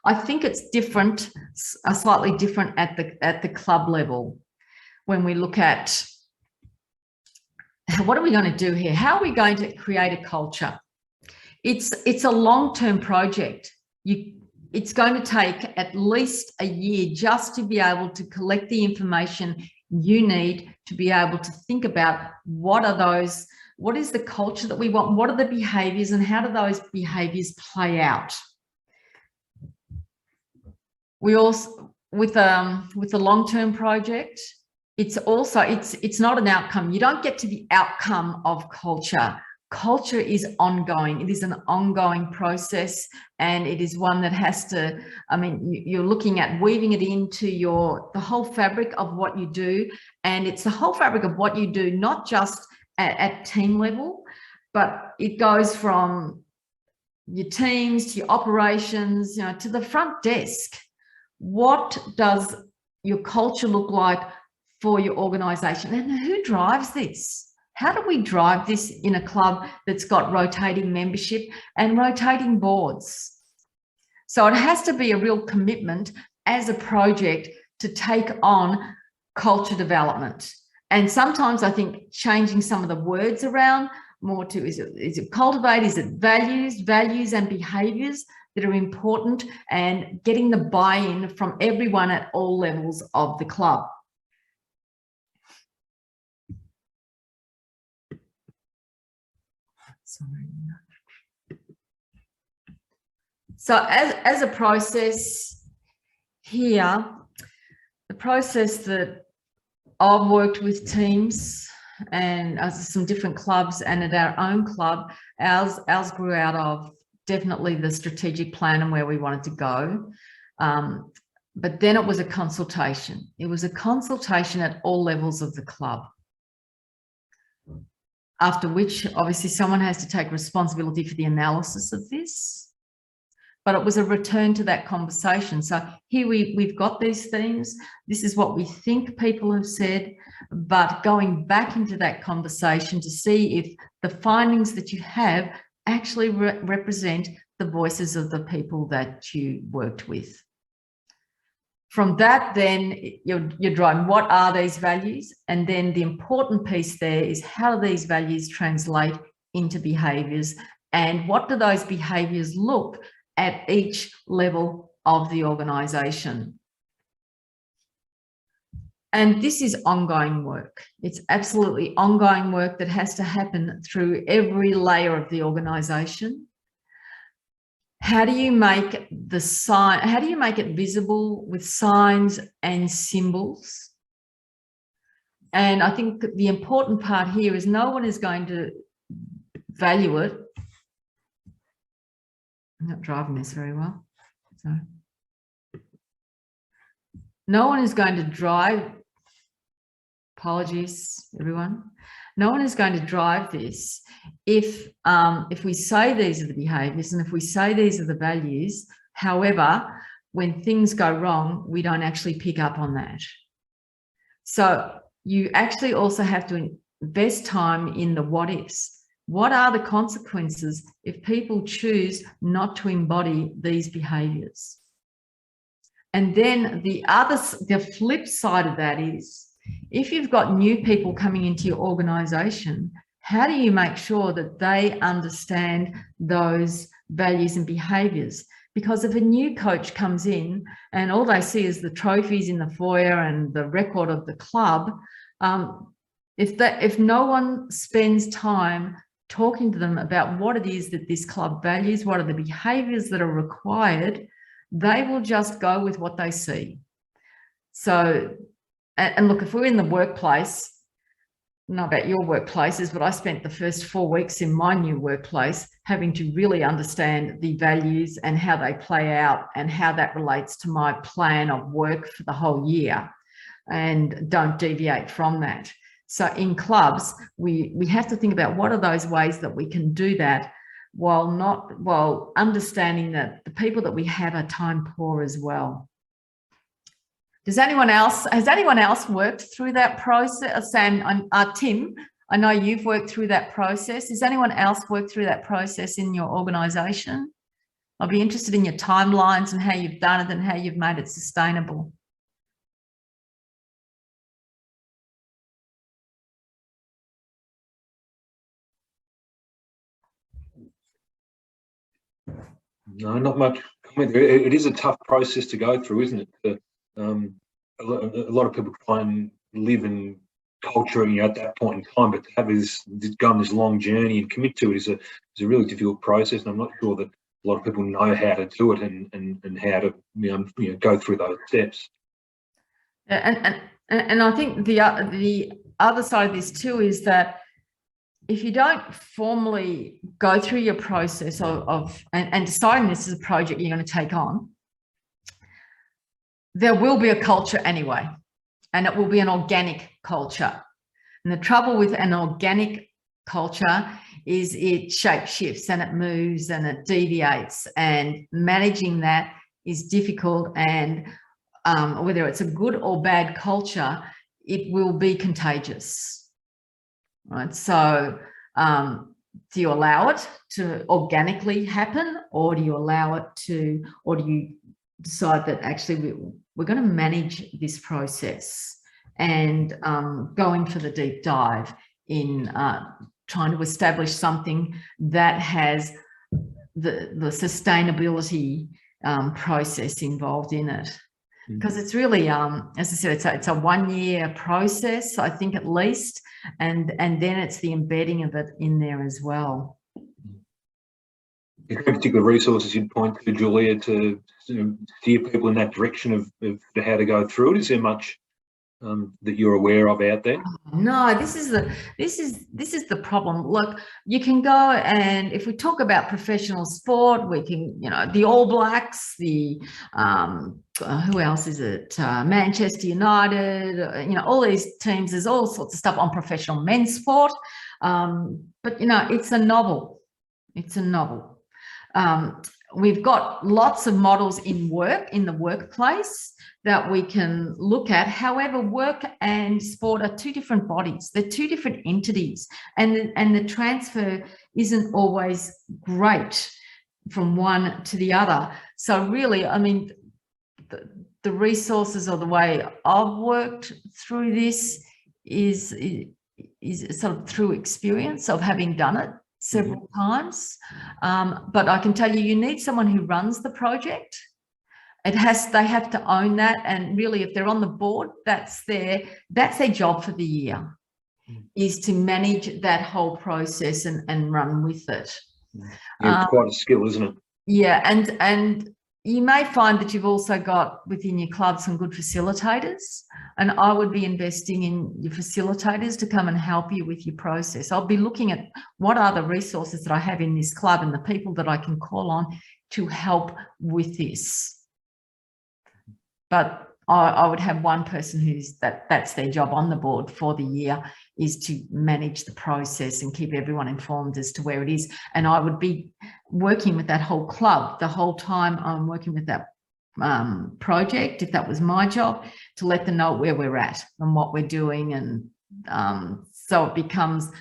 I think it's different, slightly different at the club level when we look at what are we going to do here? How are we going to create a culture? It's a long-term project. It's going to take at least a year just to be able to collect the information you need to be able to think about what is the culture that we want? What are the behaviours, and how do those behaviours play out? We also, with the long-term project, it's not an outcome. You don't get to the outcome of culture. Culture is ongoing. It is an ongoing process, and it is one that has to, I mean, you're looking at weaving it into the whole fabric of what you do. And it's the whole fabric of what you do, not just at team level, but it goes from your teams to your operations, you know, to the front desk. What does your culture look like for your organisation, and who drives this? How do we drive this in a club that's got rotating membership and rotating boards? So it has to be a real commitment as a project to take on culture development. And sometimes I think changing some of the words around more to, is it cultivate, is it values and behaviours that are important, and getting the buy-in from everyone at all levels of the club. Sorry. So as a process here, the process that I've worked with teams and some different clubs, and at our own club, ours grew out of definitely the strategic plan and where we wanted to go. But then it was a consultation. It was a consultation at all levels of the club. After which, obviously, someone has to take responsibility for the analysis of this. But it was a return to that conversation. So here we've got these themes. This is what we think people have said, but going back into that conversation to see if the findings that you have actually represent the voices of the people that you worked with. From that, then you're driving what are these values? And then the important piece there is how do these values translate into behaviours, and what do those behaviours look at each level of the organisation. And this is ongoing work. It's absolutely ongoing work that has to happen through every layer of the organisation. How do you make the sign, how do you make it visible with signs and symbols? And I think the important part here is no one is going to value it. I'm not driving this very well. So no one is going to drive, apologies, everyone. No one is going to drive this if we say these are the behaviours and if we say these are the values. However, when things go wrong, we don't actually pick up on that. So you actually also have to invest time in the what ifs. What are the consequences if people choose not to embody these behaviours? And then the flip side of that is, if you've got new people coming into your organisation, how do you make sure that they understand those values and behaviours? Because if a new coach comes in and all they see is the trophies in the foyer and the record of the club, if no one spends time talking to them about what it is that this club values, what are the behaviours that are required, they will just go with what they see. So, and look, if we're in the workplace, I don't know about your workplaces, but I spent the first 4 weeks in my new workplace having to really understand the values and how they play out and how that relates to my plan of work for the whole year, and don't deviate from that. So in clubs, we have to think about what are those ways that we can do that while understanding that the people that we have are time poor as well. Has anyone else worked through that process? Sam, Tim, I know you've worked through that process. Has anyone else worked through that process in your organisation? I'll be interested in your timelines and how you've done it and how you've made it sustainable. No, not much comment there. It is a tough process to go through, isn't it? A lot of people try and live in culture, at that point in time, but to have go on this long journey and commit to it is a really difficult process. And I'm not sure that a lot of people know how to do it and how to go through those steps. And I think the other side of this too is that if you don't formally go through your process and deciding this is a project you're going to take on, there will be a culture anyway, and it will be an organic culture. And the trouble with an organic culture is it shape shifts and it moves and it deviates, and managing that is difficult. And whether it's a good or bad culture, it will be contagious, right? So do you allow it to organically happen, or do you allow it to, or do you decide that actually we're going to manage this process and go in for the deep dive in trying to establish something that has the sustainability process involved in it? Because it's really, as I said, it's a 1 year process, I think, at least, and then it's the embedding of it in there as well. there any particular resources you'd point to, Julia, to steer people in that direction of how to go through it? Is there much that you're aware of out there? No, this is the problem. Look, you can go, and if we talk about professional sport, we can, the All Blacks, the who else is it? Manchester United, all these teams. There's all sorts of stuff on professional men's sport, but it's a novel. It's a novel. We've got lots of models in the workplace that we can look at. However, work and sport are two different bodies. They're two different entities, and the transfer isn't always great from one to the other. So really, I mean, the resources or the way I've worked through this is sort of through experience of having done it several times. But I can tell you, you need someone who runs the project. They have to own that, and really, if they're on the board, that's their job for the year, is to manage that whole process and run with it. Yeah, it's quite a skill, isn't it? Yeah, and you may find that you've also got within your club some good facilitators, and I would be investing in your facilitators to come and help you with your process. I'll be looking at what are the resources that I have in this club and the people that I can call on to help with this. But I would have one person that's their job on the board for the year, is to manage the process and keep everyone informed as to where it is. And I would be working with that whole club the whole time I'm working with that project, if that was my job, to let them know where we're at and what we're doing. And so it becomes,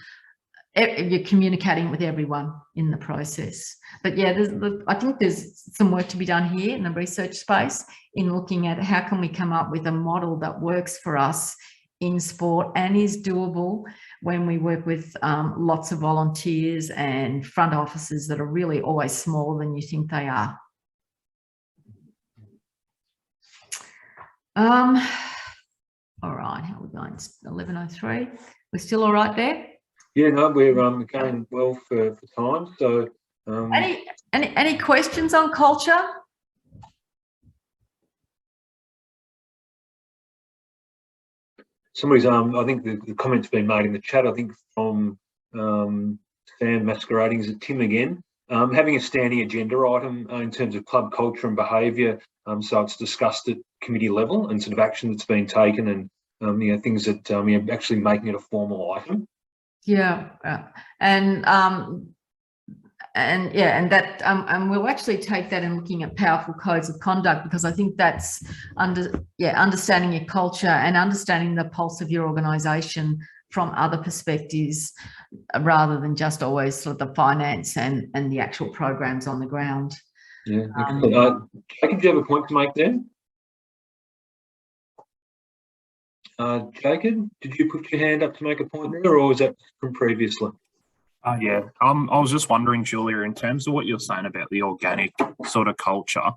you're communicating with everyone in the process. But yeah, I think there's some work to be done here in the research space in looking at how can we come up with a model that works for us in sport and is doable when we work with lots of volunteers and front offices that are really always smaller than you think they are. All right, how are we going? It's 11:03. We're still all right there? Yeah, no, we're going well for time. So, any questions on culture? Somebody's I think the comment's been made in the chat. I think from Sam masquerading as a Tim again. Having a standing agenda item in terms of club culture and behaviour, so it's discussed at committee level and sort of action that's been taken, and things that actually making it a formal item. Yeah, and we'll actually take that and looking at powerful codes of conduct, because I think that's understanding your culture and understanding the pulse of your organisation from other perspectives, rather than just always sort of the finance and the actual programs on the ground. Yeah, excellent. Jacob, do you have a point to make there? Jacob, did you put your hand up to make a point there, or was that from previously? Yeah, I was just wondering, Julia, in terms of what you're saying about the organic sort of culture,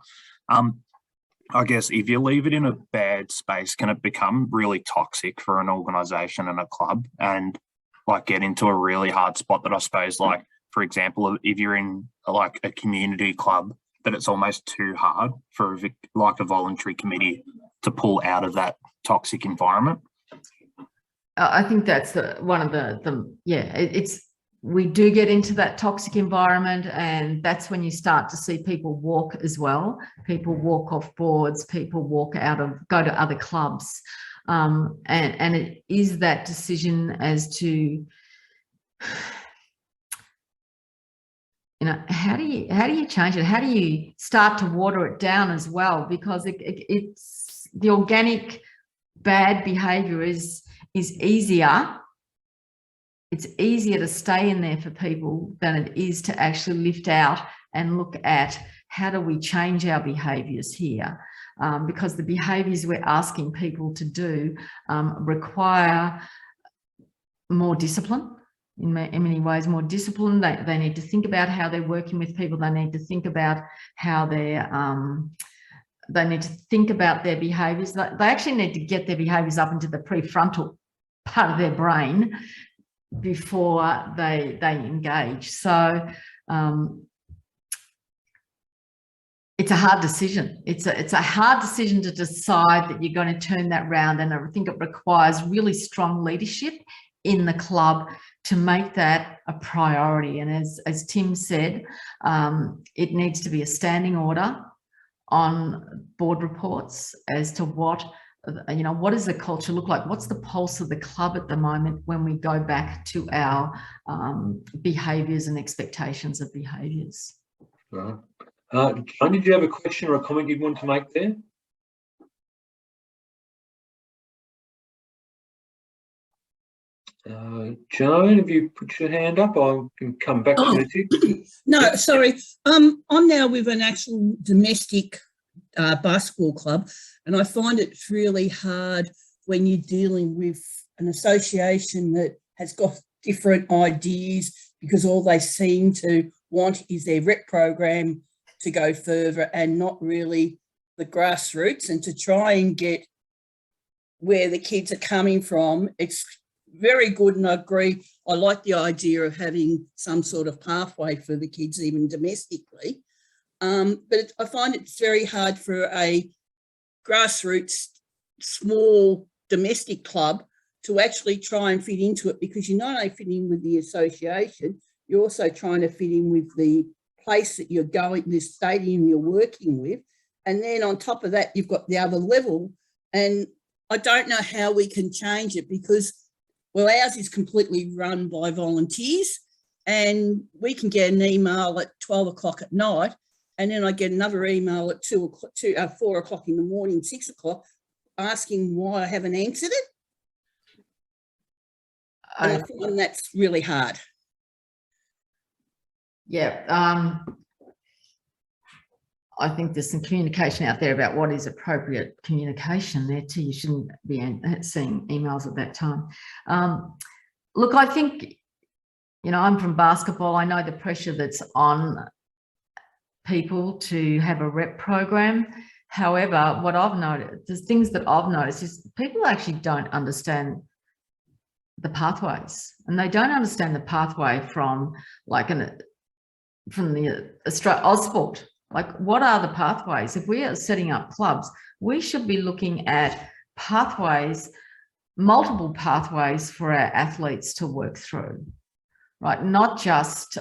I guess if you leave it in a bad space, can it become really toxic for an organisation and a club, and like get into a really hard spot that I suppose, like, for example, if you're in like a community club, that it's almost too hard for like a voluntary committee to pull out of that toxic environment? I think that's one of we do get into that toxic environment, and that's when you start to see people walk as well. People walk off boards, people go to other clubs. And it is that decision as to, how do you change it? How do you start to water it down as well? Because it's the organic bad behaviour is easier. It's easier to stay in there for people than it is to actually lift out and look at how do we change our behaviours here, because the behaviours we're asking people to do require more discipline. In many ways, more discipline. They need to think about how they're working with people. They need to think about how they need to think about their behaviours. They actually need to get their behaviours up into the prefrontal part of their brain before they engage. So it's a hard decision. It's a hard decision to decide that you're going to turn that round, and I think it requires really strong leadership in the club to make that a priority. And as Tim said, it needs to be a standing order on board reports as to what does the culture look like? What's the pulse of the club at the moment when we go back to our behaviours and expectations of behaviours? Right. John, did you have a question or a comment you'd want to make there? Joan, have you put your hand up? I can come back to you. No, sorry. I'm now with an actual domestic basketball club, and I find it really hard when you're dealing with an association that has got different ideas, because all they seem to want is their rep program to go further and not really the grassroots, and to try and get where the kids are coming from. It's very good, and I agree. I like the idea of having some sort of pathway for the kids, even domestically. But I find it's very hard for a grassroots, small domestic club to actually try and fit into it, because you're not only fitting with the association, you're also trying to fit in with the place that you're going, the stadium you're working with. And then on top of that, you've got the other level. And I don't know how we can change it, because, well, ours is completely run by volunteers, and we can get an email at 12 o'clock at night, and then I get another email at 4 o'clock in the morning, 6 o'clock, asking why I haven't answered it. And I find that's really hard. Yeah, I think there's some communication out there about what is appropriate communication there too. You shouldn't be seeing emails at that time. Look, I think, I'm from basketball. I know the pressure that's on people to have a rep program. However, what I've noticed, there's things that I've noticed is people actually don't understand the pathways, and they don't understand the pathway from from the Ausport. Like, what are the pathways? If we are setting up clubs, we should be looking at pathways, multiple pathways for our athletes to work through, right? Not just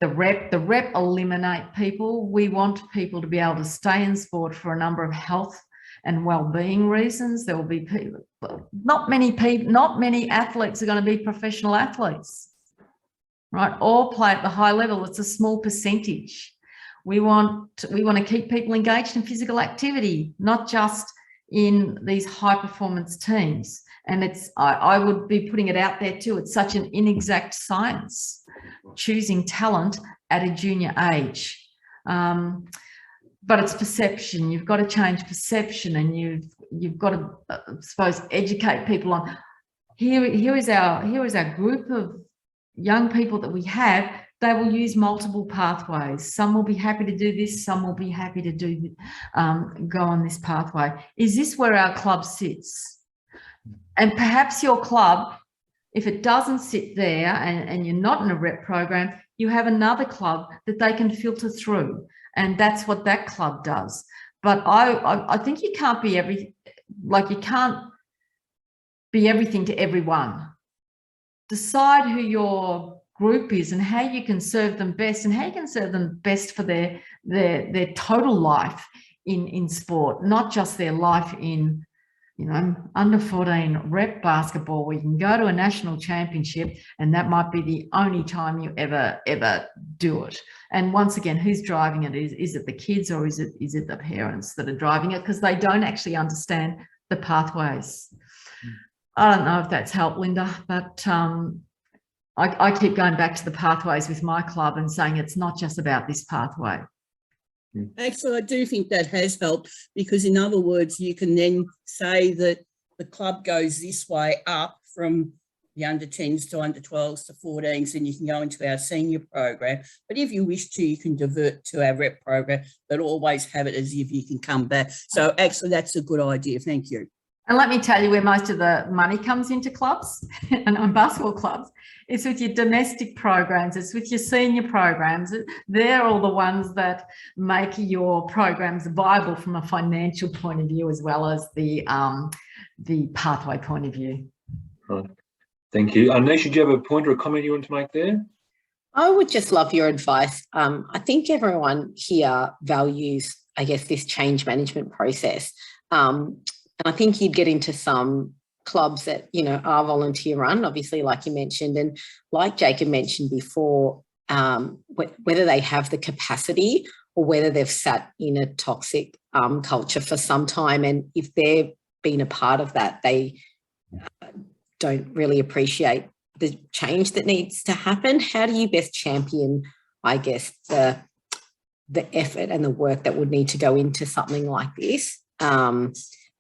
the rep eliminate people. We want people to be able to stay in sport for a number of health and well-being reasons. There will be people, not many athletes are going to be professional athletes, right? Or play at the high level. It's a small percentage. We want to keep people engaged in physical activity, not just in these high performance teams. And I would be putting it out there too. It's such an inexact science, choosing talent at a junior age. But it's perception. You've got to change perception, and you've got to, I suppose, educate people on here is our group of young people that we have. They will use multiple pathways. Some will be happy to do this. Some will be happy to go on this pathway. Is this where our club sits? And perhaps your club, if it doesn't sit there and you're not in a rep program, you have another club that they can filter through. And that's what that club does. But I think you can't be you can't be everything to everyone. Decide who your group is and how you can serve them best, and how you can serve them best for their total life in sport, not just their life in under 14 rep basketball, where you can go to a national championship and that might be the only time you ever do it. And once again, who's driving it? Is it the kids, or is it the parents that are driving it, because they don't actually understand the pathways? I don't know if that's helped, Linda, but I keep going back to the pathways with my club and saying it's not just about this pathway. Actually, I do think that has helped, because in other words, you can then say that the club goes this way up from the under 10s to under 12s to 14s, and you can go into our senior program. But if you wish to, you can divert to our rep program, but always have it as if you can come back. So actually, that's a good idea. Thank you. And let me tell you where most of the money comes into clubs and on basketball clubs. It's with your domestic programs. It's with your senior programs. They're all the ones that make your programs viable from a financial point of view, as well as the pathway point of view. Right. Thank you. Nisha, do you have a point or a comment you want to make there? I would just love your advice. I think everyone here values, I guess, this change management process. And I think you'd get into some clubs that, you know, are volunteer run, obviously, like you mentioned, and like Jacob mentioned before, whether they have the capacity or whether they've sat in a toxic culture for some time. And if they've been a part of that, they don't really appreciate the change that needs to happen. How do you best champion, I guess, the effort and the work that would need to go into something like this,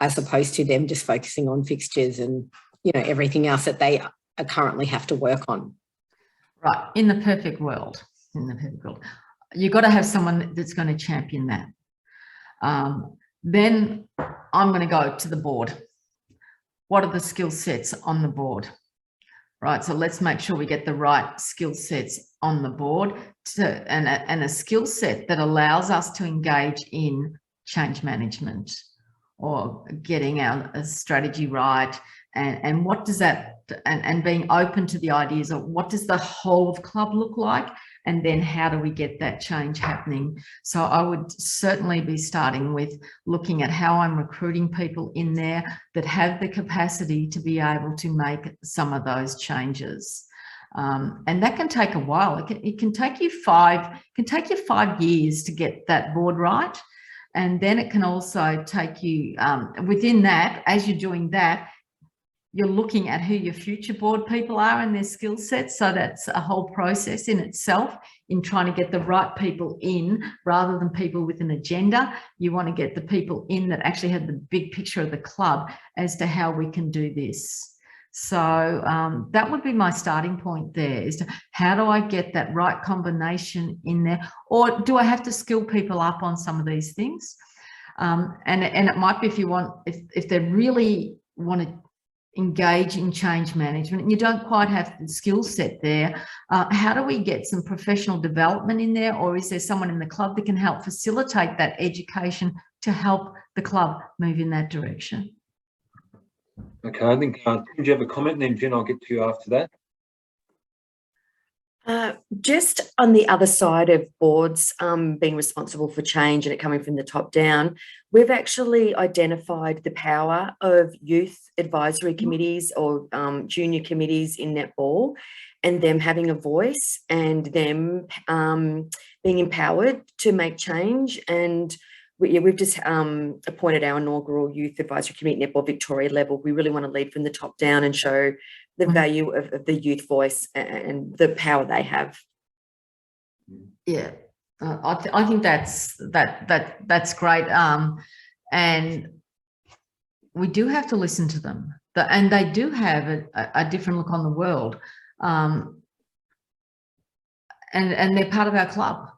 as opposed to them just focusing on fixtures and, you know, everything else that they currently have to work on? Right. In the perfect world, you've got to have someone that's going to champion that. Then I'm going to go to the board. What are the skill sets on the board? Right. So let's make sure we get the right skill sets on the board and a skill set that allows us to engage in change management or getting our strategy right. And what does that, and being open to the ideas of what does the whole of club look like? And then how do we get that change happening? So I would certainly be starting with looking at how I'm recruiting people in there that have the capacity to be able to make some of those changes. And that can take a while. It can take you 5 years to get that board right. And then it can also take you, within that, as you're doing that, you're looking at who your future board people are and their skill sets. So that's a whole process in itself in trying to get the right people in rather than people with an agenda. You want to get the people in that actually have the big picture of the club as to how we can do this. So that would be my starting point there, is to how do I get that right combination in there? Or do I have to skill people up on some of these things? And it might be if they really want to engage in change management and you don't quite have the skill set there, how do we get some professional development in there? Or is there someone in the club that can help facilitate that education to help the club move in that direction? Okay, I think, do you have a comment? And then Jen, I'll get to you after that. Just on the other side of boards being responsible for change and it coming from the top down, we've actually identified the power of youth advisory committees or junior committees in netball, and them having a voice and them being empowered to make change. And we've just appointed our inaugural youth advisory committee at Netball Victoria level. We really want to lead from the top down and show the value of the youth voice and the power they have. Yeah, I think that's great. And we do have to listen to them. And they do have a different look on the world. And they're part of our club.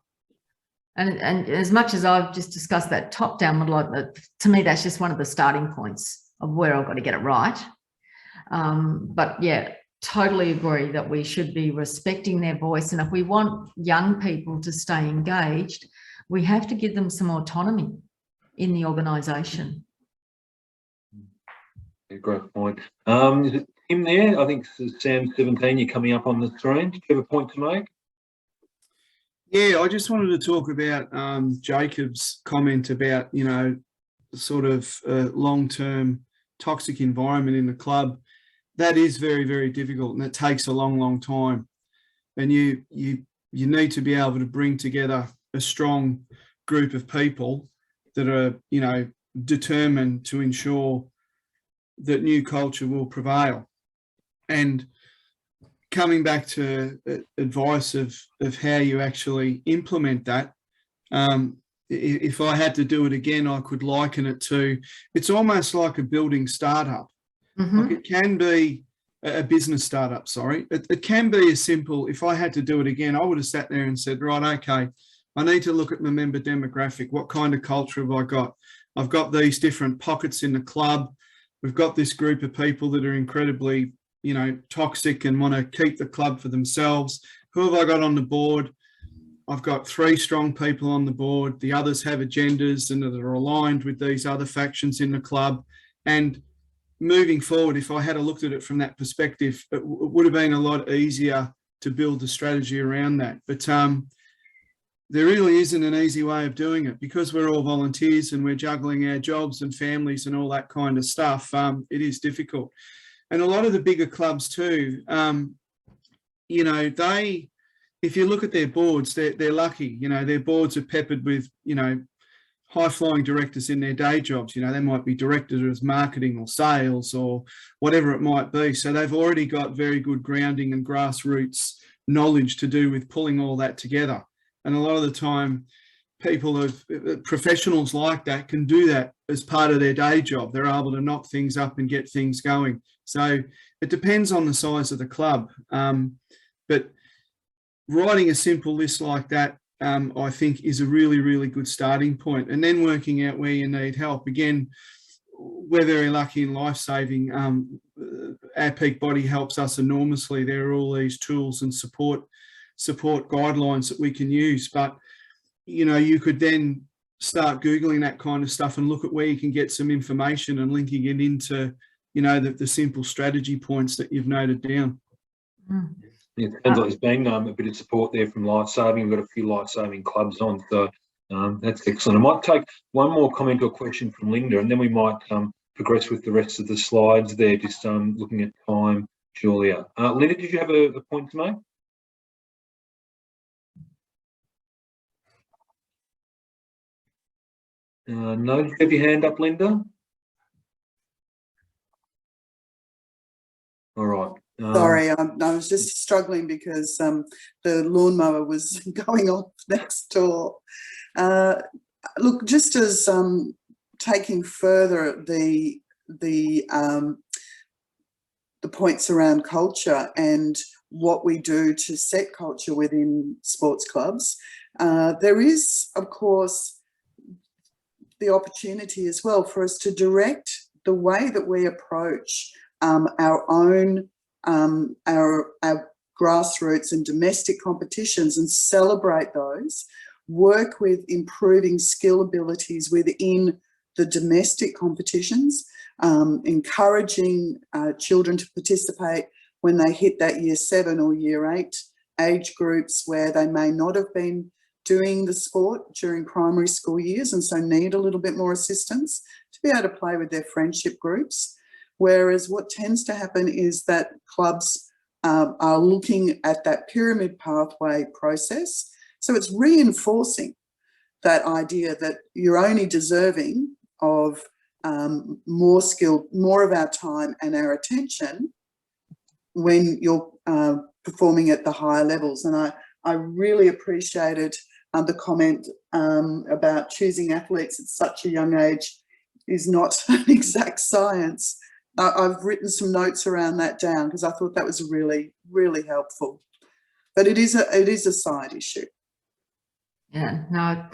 And as much as I've just discussed that top-down model, to me, that's just one of the starting points of where I've got to get it right. But yeah, totally agree that we should be respecting their voice. And if we want young people to stay engaged, we have to give them some autonomy in the organisation. Yeah, great point. Is it Tim there? I think Sam 17, you're coming up on the screen. Do you have a point to make? Yeah, I just wanted to talk about Jacob's comment about, you know, sort of long-term toxic environment in the club. That is very, very difficult, and it takes a long, long time. And you need to be able to bring together a strong group of people that are, you know, determined to ensure that new culture will prevail. And coming back to advice of how you actually implement that, if I had to do it again, I could liken it to, it's almost like a building startup. Like it can be a business startup, sorry. It can be as simple, if I had to do it again, I would have sat there and said, right, okay, I need to look at my member demographic. What kind of culture have I got? I've got these different pockets in the club. we've got this group of people that are incredibly, you know, toxic and want to keep the club for themselves. Who have I got on the board? I've got 3 strong people on the board. The others have agendas and that are aligned with these other factions in the club. And moving forward, if I had looked at it from that perspective, it would have been a lot easier to build a strategy around that. But there really isn't an easy way of doing it because we're all volunteers and we're juggling our jobs and families and all that kind of stuff. It is difficult. And a lot of the bigger clubs too, you know, if you look at their boards, they're lucky. You know, their boards are peppered with, you know, high-flying directors in their day jobs. You know, they might be directors of marketing or sales or whatever it might be. So they've already got very good grounding and grassroots knowledge to do with pulling all that together. And a lot of the time, professionals like that can do that as part of their day job. They're able to knock things up and get things going. So it depends on the size of the club. But writing a simple list like that, I think, is a really, really good starting point. And then working out where you need help. Again, we're very lucky in life-saving. Our peak body helps us enormously. There are all these tools and support guidelines that we can use. But, you know, you could then start Googling that kind of stuff and look at where you can get some information and linking it into, you know, the simple strategy points that you've noted down. Mm. Yeah, it sounds like there's been a bit of support there from life-saving. We've got a few life-saving clubs on, so that's excellent. I might take one more comment or question from Linda, and then we might progress with the rest of the slides there, just looking at time, Julia. Linda, did you have a point to make? No, did you have your hand up, Linda? All right. Sorry, I was just struggling because the lawnmower was going off next door. Look, just as taking further the points around culture and what we do to set culture within sports clubs, there is, of course, the opportunity as well for us to direct the way that we approach our own our grassroots and domestic competitions and celebrate those, work with improving skill abilities within the domestic competitions, encouraging children to participate when they hit that year 7 or year 8 age groups where they may not have been doing the sport during primary school years and so need a little bit more assistance to be able to play with their friendship groups. Whereas what tends to happen is that clubs are looking at that pyramid pathway process. So it's reinforcing that idea that you're only deserving of more skill, more of our time and our attention when you're performing at the higher levels. And I really appreciated the comment about choosing athletes at such a young age is not an exact science. I've written some notes around that down because I thought that was really, really helpful. But it is a side issue. Yeah, no,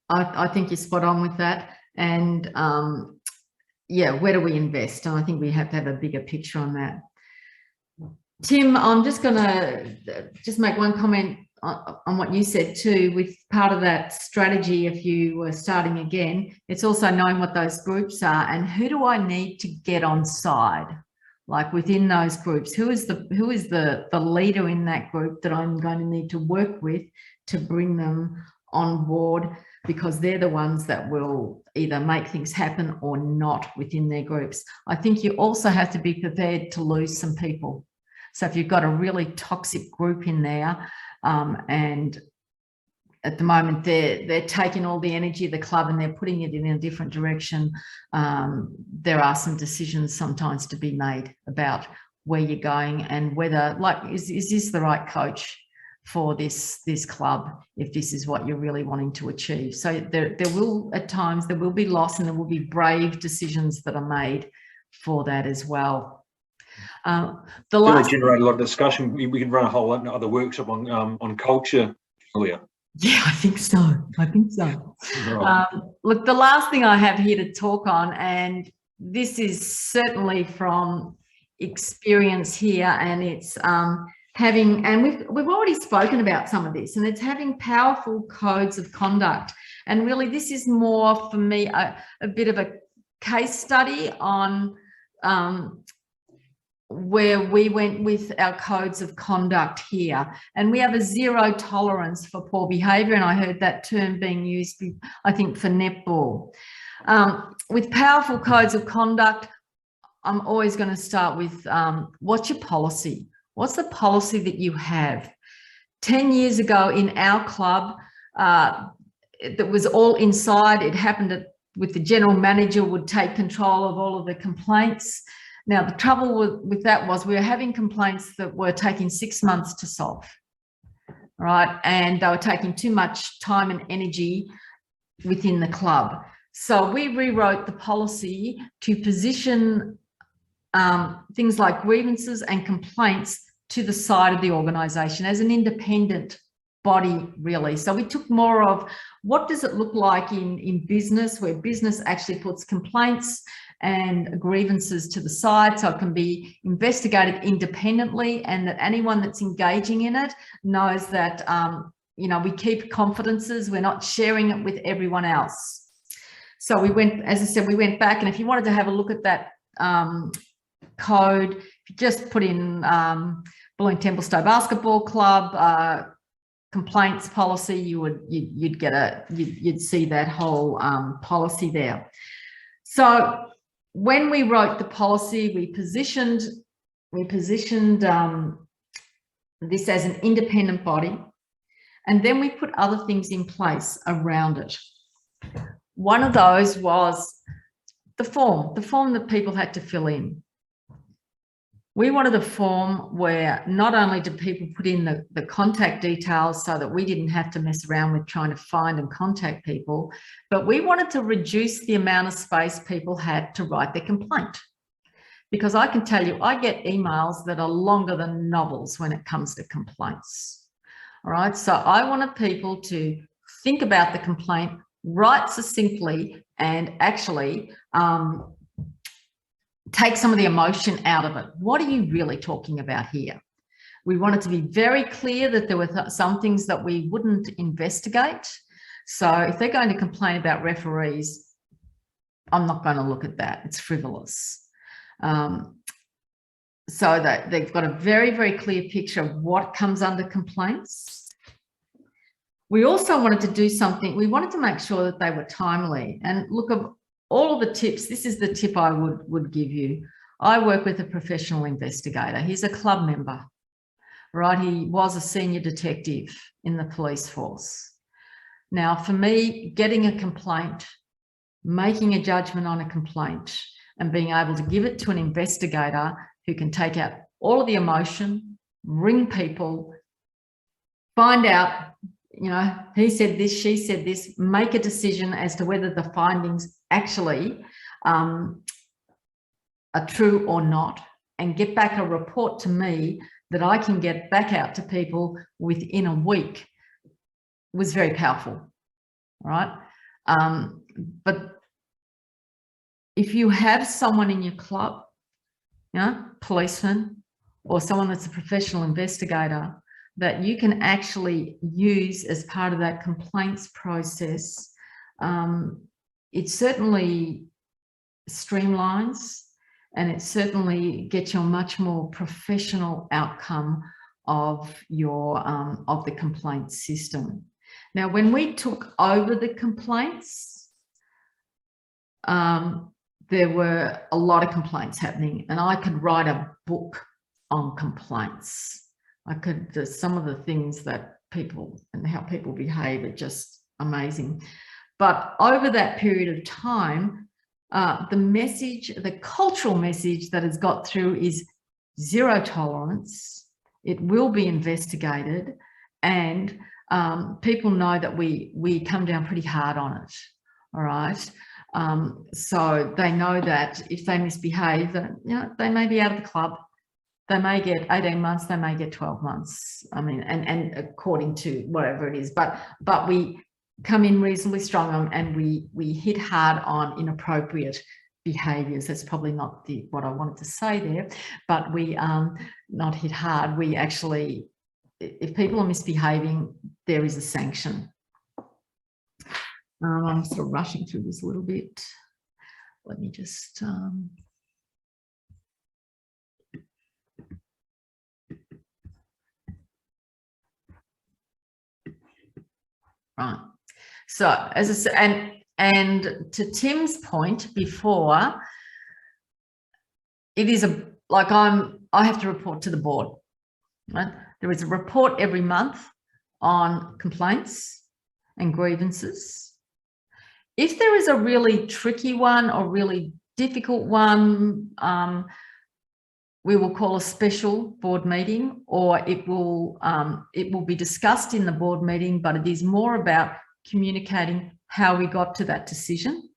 I think you're spot on with that. And yeah, where do we invest? And I think we have to have a bigger picture on that. Tim, I'm just going to just make one comment on what you said too. With part of that strategy, if you were starting again, it's also knowing what those groups are and who do I need to get on side, like within those groups. Who is the leader in that group that I'm going to need to work with to bring them on board, because they're the ones that will either make things happen or not within their groups. I think you also have to be prepared to lose some people. So if you've got a really toxic group in there, and at the moment they're taking all the energy of the club and they're putting it in a different direction, there are some decisions sometimes to be made about where you're going and whether, like, is this the right coach for this club, if this is what you're really wanting to achieve. So there will, at times, there will be loss and there will be brave decisions that are made for that as well. The last generate a lot of discussion. We can run a whole other workshop on culture, Julia. Yeah, I think so. Right. Look, the last thing I have here to talk on, and this is certainly from experience here, and it's having, and we've already spoken about some of this, and it's having powerful codes of conduct. And really, this is more for me a bit of a case study on where we went with our codes of conduct here. And we have a zero tolerance for poor behaviour, and I heard that term being used, I think, for netball. With powerful codes of conduct, I'm always going to start with what's your policy? What's the policy that you have? 10 years ago in our club, that was all inside. It happened with the general manager would take control of all of the complaints. Now, the trouble with that was we were having complaints that were taking 6 months to solve, right? And they were taking too much time and energy within the club. So we rewrote the policy to position things like grievances and complaints to the side of the organisation as an independent body, really. So we took more of what does it look like in business, where business actually puts complaints and grievances to the side so it can be investigated independently, and that anyone that's engaging in it knows that, you know, we keep confidences, we're not sharing it with everyone else. So we went, as I said, we went back, and if you wanted to have a look at that code, if you just put in Bulling Templestowe Basketball Club complaints policy, you'd see that whole policy there. So when we wrote the policy, we positioned this as an independent body, and then we put other things in place around it. One of those was the form that people had to fill in. We wanted a form where not only did people put in the contact details so that we didn't have to mess around with trying to find and contact people, but we wanted to reduce the amount of space people had to write their complaint. Because I can tell you, I get emails that are longer than novels when it comes to complaints. All right, so I wanted people to think about the complaint, write succinctly, and actually take some of the emotion out of it. What are you really talking about here? We wanted to be very clear that there were some things that we wouldn't investigate. So if they're going to complain about referees, I'm not going to look at that. It's frivolous. So that they've got a very, very clear picture of what comes under complaints. We also wanted to do something. We wanted to make sure that they were timely. And look, of all of the tips, this is the tip I would give you. I work with a professional investigator. He's a club member, right? He was a senior detective in the police force. Now, for me, getting a complaint, making a judgment on a complaint, and being able to give it to an investigator who can take out all of the emotion, ring people, find out, you know, he said this, she said this, make a decision as to whether the findings actually are true or not, and get back a report to me that I can get back out to people within a week, was very powerful, right? But if you have someone in your club, you know, policeman or someone that's a professional investigator that you can actually use as part of that complaints process, it certainly streamlines, and it certainly gets you a much more professional outcome of your of the complaint system. Now, when we took over the complaints, there were a lot of complaints happening, and I could write a book on complaints. I could, some of the things that people and how people behave are just amazing. But over that period of time, the message, the cultural message that has got through is zero tolerance. It will be investigated, and people know that we come down pretty hard on it. All right. So they know that if they misbehave, that, you know, they may be out of the club. They may get 18 months, they may get 12 months. I mean, and according to whatever it is, but we come in reasonably strong on, and we hit hard on inappropriate behaviours. That's probably not what I wanted to say there, but we not hit hard. We actually, if people are misbehaving, there is a sanction. I'm sort of rushing through this a little bit. Let me just right. So as I said, and to Tim's point before, it is I have to report to the board. Right? There is a report every month on complaints and grievances. If there is a really tricky one or really difficult one, we will call a special board meeting, or it will be discussed in the board meeting, but it is more about communicating how we got to that decision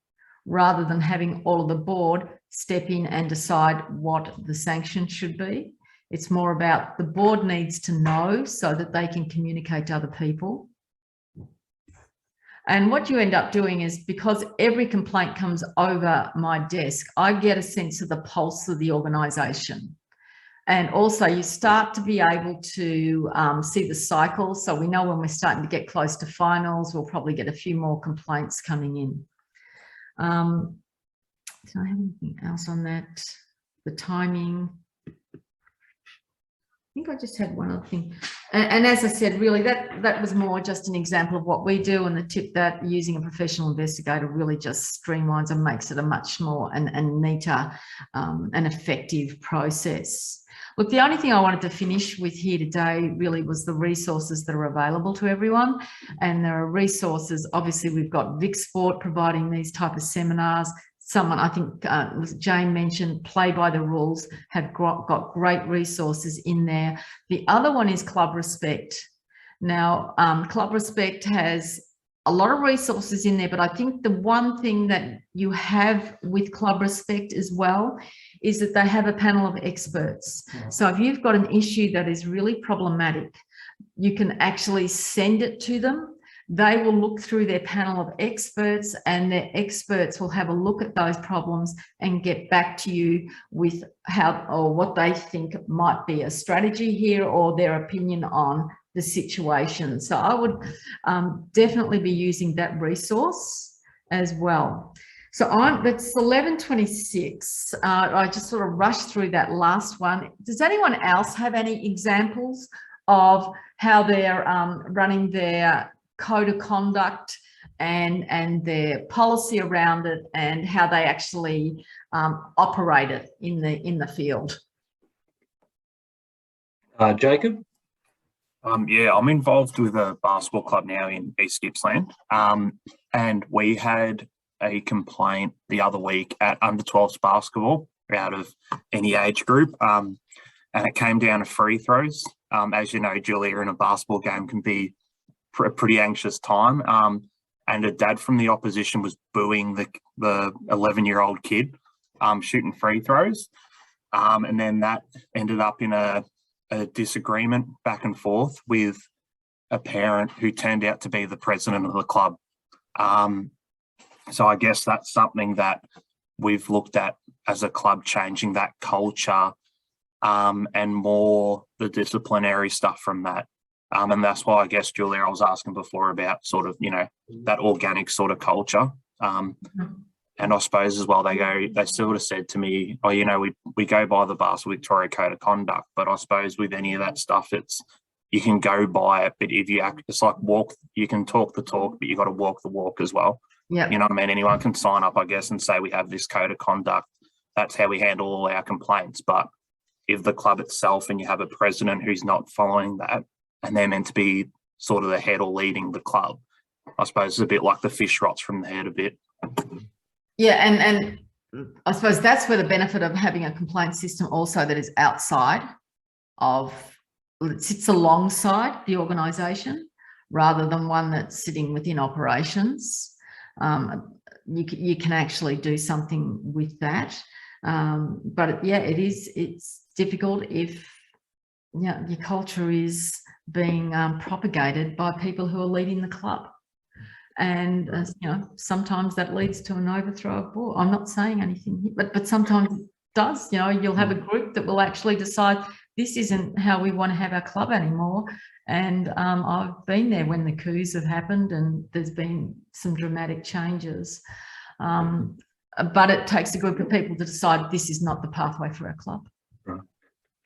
rather than having all of the board step in and decide what the sanction should be. It's more about the board needs to know so that they can communicate to other people. And what you end up doing is, because every complaint comes over my desk, I get a sense of the pulse of the organisation. And also you start to be able to see the cycle. So we know when we're starting to get close to finals, we'll probably get a few more complaints coming in. Do I have anything else on that? The timing. I think I just had one other thing. And as I said, really, that was more just an example of what we do, and the tip that using a professional investigator really just streamlines and makes it a much more and neater and effective process. Look, the only thing I wanted to finish with here today really was the resources that are available to everyone. And there are resources, obviously we've got Vic Sport providing these type of seminars. Someone, I think Jane mentioned, Play by the Rules, have got great resources in there. The other one is Club Respect. Now, Club Respect has a lot of resources in there, but I think the one thing that you have with Club Respect as well is that they have a panel of experts. Yeah. So if you've got an issue that is really problematic, you can actually send it to them. They will look through their panel of experts, and their experts will have a look at those problems and get back to you with how or what they think might be a strategy here or their opinion on the situation. So I would definitely be using that resource as well. So that's 11:26. I just sort of rushed through that last one. Does anyone else have any examples of how they're running their code of conduct and their policy around it, and how they actually operate it in the field? Jacob? Yeah, I'm involved with a basketball club now in East Gippsland, and we had a complaint the other week at under 12s basketball out of any age group, and it came down to free throws. As you know, Julia, in a basketball game can be a pretty anxious time, and a dad from the opposition was booing the 11-year-old kid shooting free throws, and then that ended up in a disagreement back and forth with a parent who turned out to be the president of the club. So I guess that's something that we've looked at as a club, changing that culture and more the disciplinary stuff from that. And that's why I guess, Julia, I was asking before about sort of, you know, that organic sort of culture. And I suppose as well, they sort of said to me, oh, you know, we go by the Basketball Victoria Code of Conduct, but I suppose with any of that stuff, you can go by it, but if you act, it's like you can talk the talk, but you got to walk the walk as well. Yeah. You know what I mean? Anyone can sign up, I guess, and say we have this code of conduct. That's how we handle all our complaints. But if the club itself and you have a president who's not following that, and they're meant to be sort of the head or leading the club, I suppose it's a bit like the fish rots from the head a bit. Yeah, and I suppose that's where the benefit of having a complaint system also that is outside of, it sits alongside the organisation rather than one that's sitting within operations. You can actually do something with that. But yeah, it's difficult if your culture is being propagated by people who are leading the club. And you know, sometimes that leads to an overthrow of ball. I'm not saying anything, but sometimes it does. You know, you'll have a group that will actually decide this isn't how we want to have our club anymore. And I've been there when the coups have happened and there's been some dramatic changes. But it takes a group of people to decide this is not the pathway for our club. Right.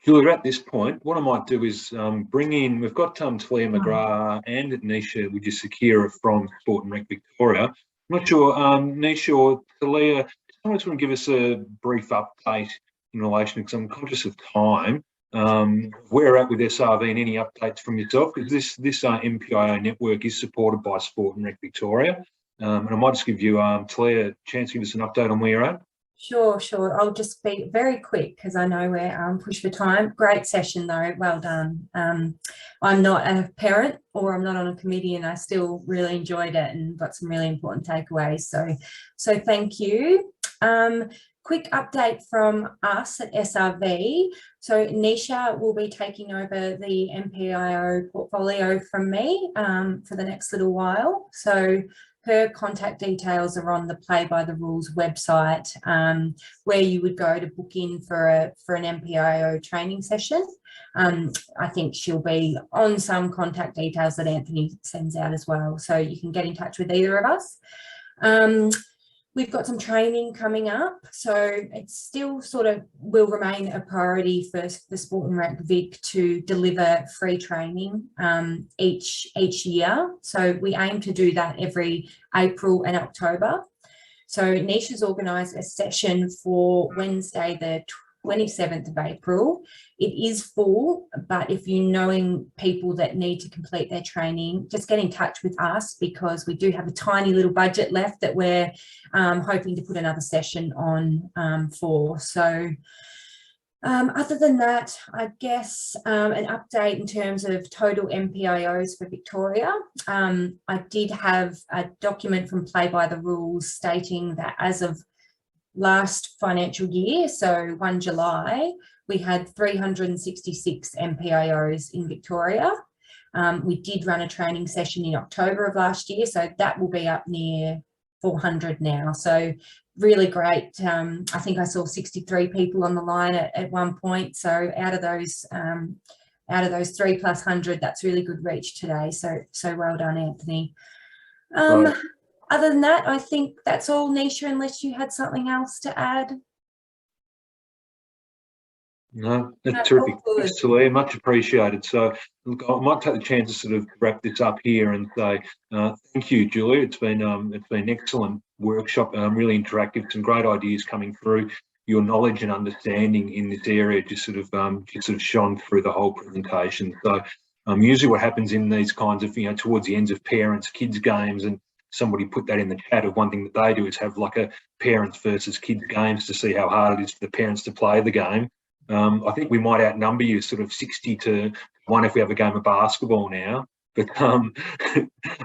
Julia, at this point, what I might do is bring in, we've got Talia McGrath and Nisha, which is Sakira from Sport and Rec Victoria. I'm not sure, Nisha or Talia, someone just want to give us a brief update in relation, because I'm conscious of time. Where we're at with SRV and any updates from yourself, because this MPIO network is supported by Sport and Rec Victoria. And I might just give you, Talia, a chance to give us an update on where you're at. Sure. I'll just be very quick because I know we're pushed for time. Great session though, well done. I'm not a parent or I'm not on a committee and I still really enjoyed it and got some really important takeaways. So thank you. Quick update from us at SRV. So Nisha will be taking over the MPIO portfolio from me for the next little while. So her contact details are on the Play by the Rules website, where you would go to book in for an MPIO training session. I think she'll be on some contact details that Anthony sends out as well, so you can get in touch with either of us. We've got some training coming up, so it still sort of will remain a priority for the Sport and Rec Vic to deliver free training each year. So we aim to do that every April and October. So Nisha's organised a session for Wednesday the 27th of April. It is full, but if you're knowing people that need to complete their training, just get in touch with us because we do have a tiny little budget left that we're hoping to put another session on for. So other than that, I guess an update in terms of total MPIOs for Victoria. I did have a document from Play by the Rules stating that as of last financial year, so 1 July, we had 366 MPIOs in Victoria. We did run a training session in October of last year, so that will be up near 400 now. So really great. I think I saw 63 people on the line at one point. So out of those 3+100, that's really good reach today. So well done, Anthony. Right. Other than that, I think that's all, Nisha, unless you had something else to add. No, that's terrific. Thanks, Talia, much appreciated. So look, I might take the chance to sort of wrap this up here and say thank you, Julia. It's been an excellent workshop, really interactive, some great ideas coming through. Your knowledge and understanding in this area just sort of shone through the whole presentation. So usually what happens in these kinds of, towards the ends of parents, kids games, and somebody put that in the chat of one thing that they do is have like a parents versus kids games to see how hard it is for the parents to play the game. I think we might outnumber you sort of 60 to 1 if we have a game of basketball now. But I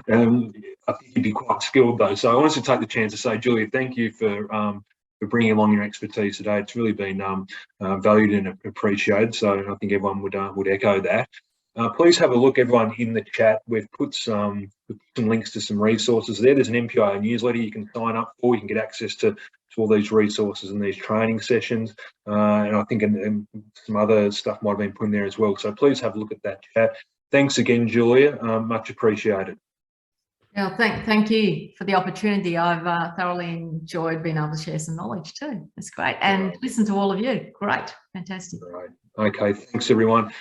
think you'd be quite skilled though. So I wanted to take the chance to say, Julia, thank you for bringing along your expertise today. It's really been valued and appreciated. So I think everyone would echo that. Please have a look, everyone, in the chat. We've put some links to some resources there. There's an MPIO newsletter you can sign up for. You can get access to all these resources and these training sessions. And I think and some other stuff might have been put in there as well. So please have a look at that chat. Thanks again, Julia. Much appreciated. Yeah, thank you for the opportunity. I've thoroughly enjoyed being able to share some knowledge too. It's great. And listen to all of you. Great. Fantastic. All right. Okay. Thanks, everyone.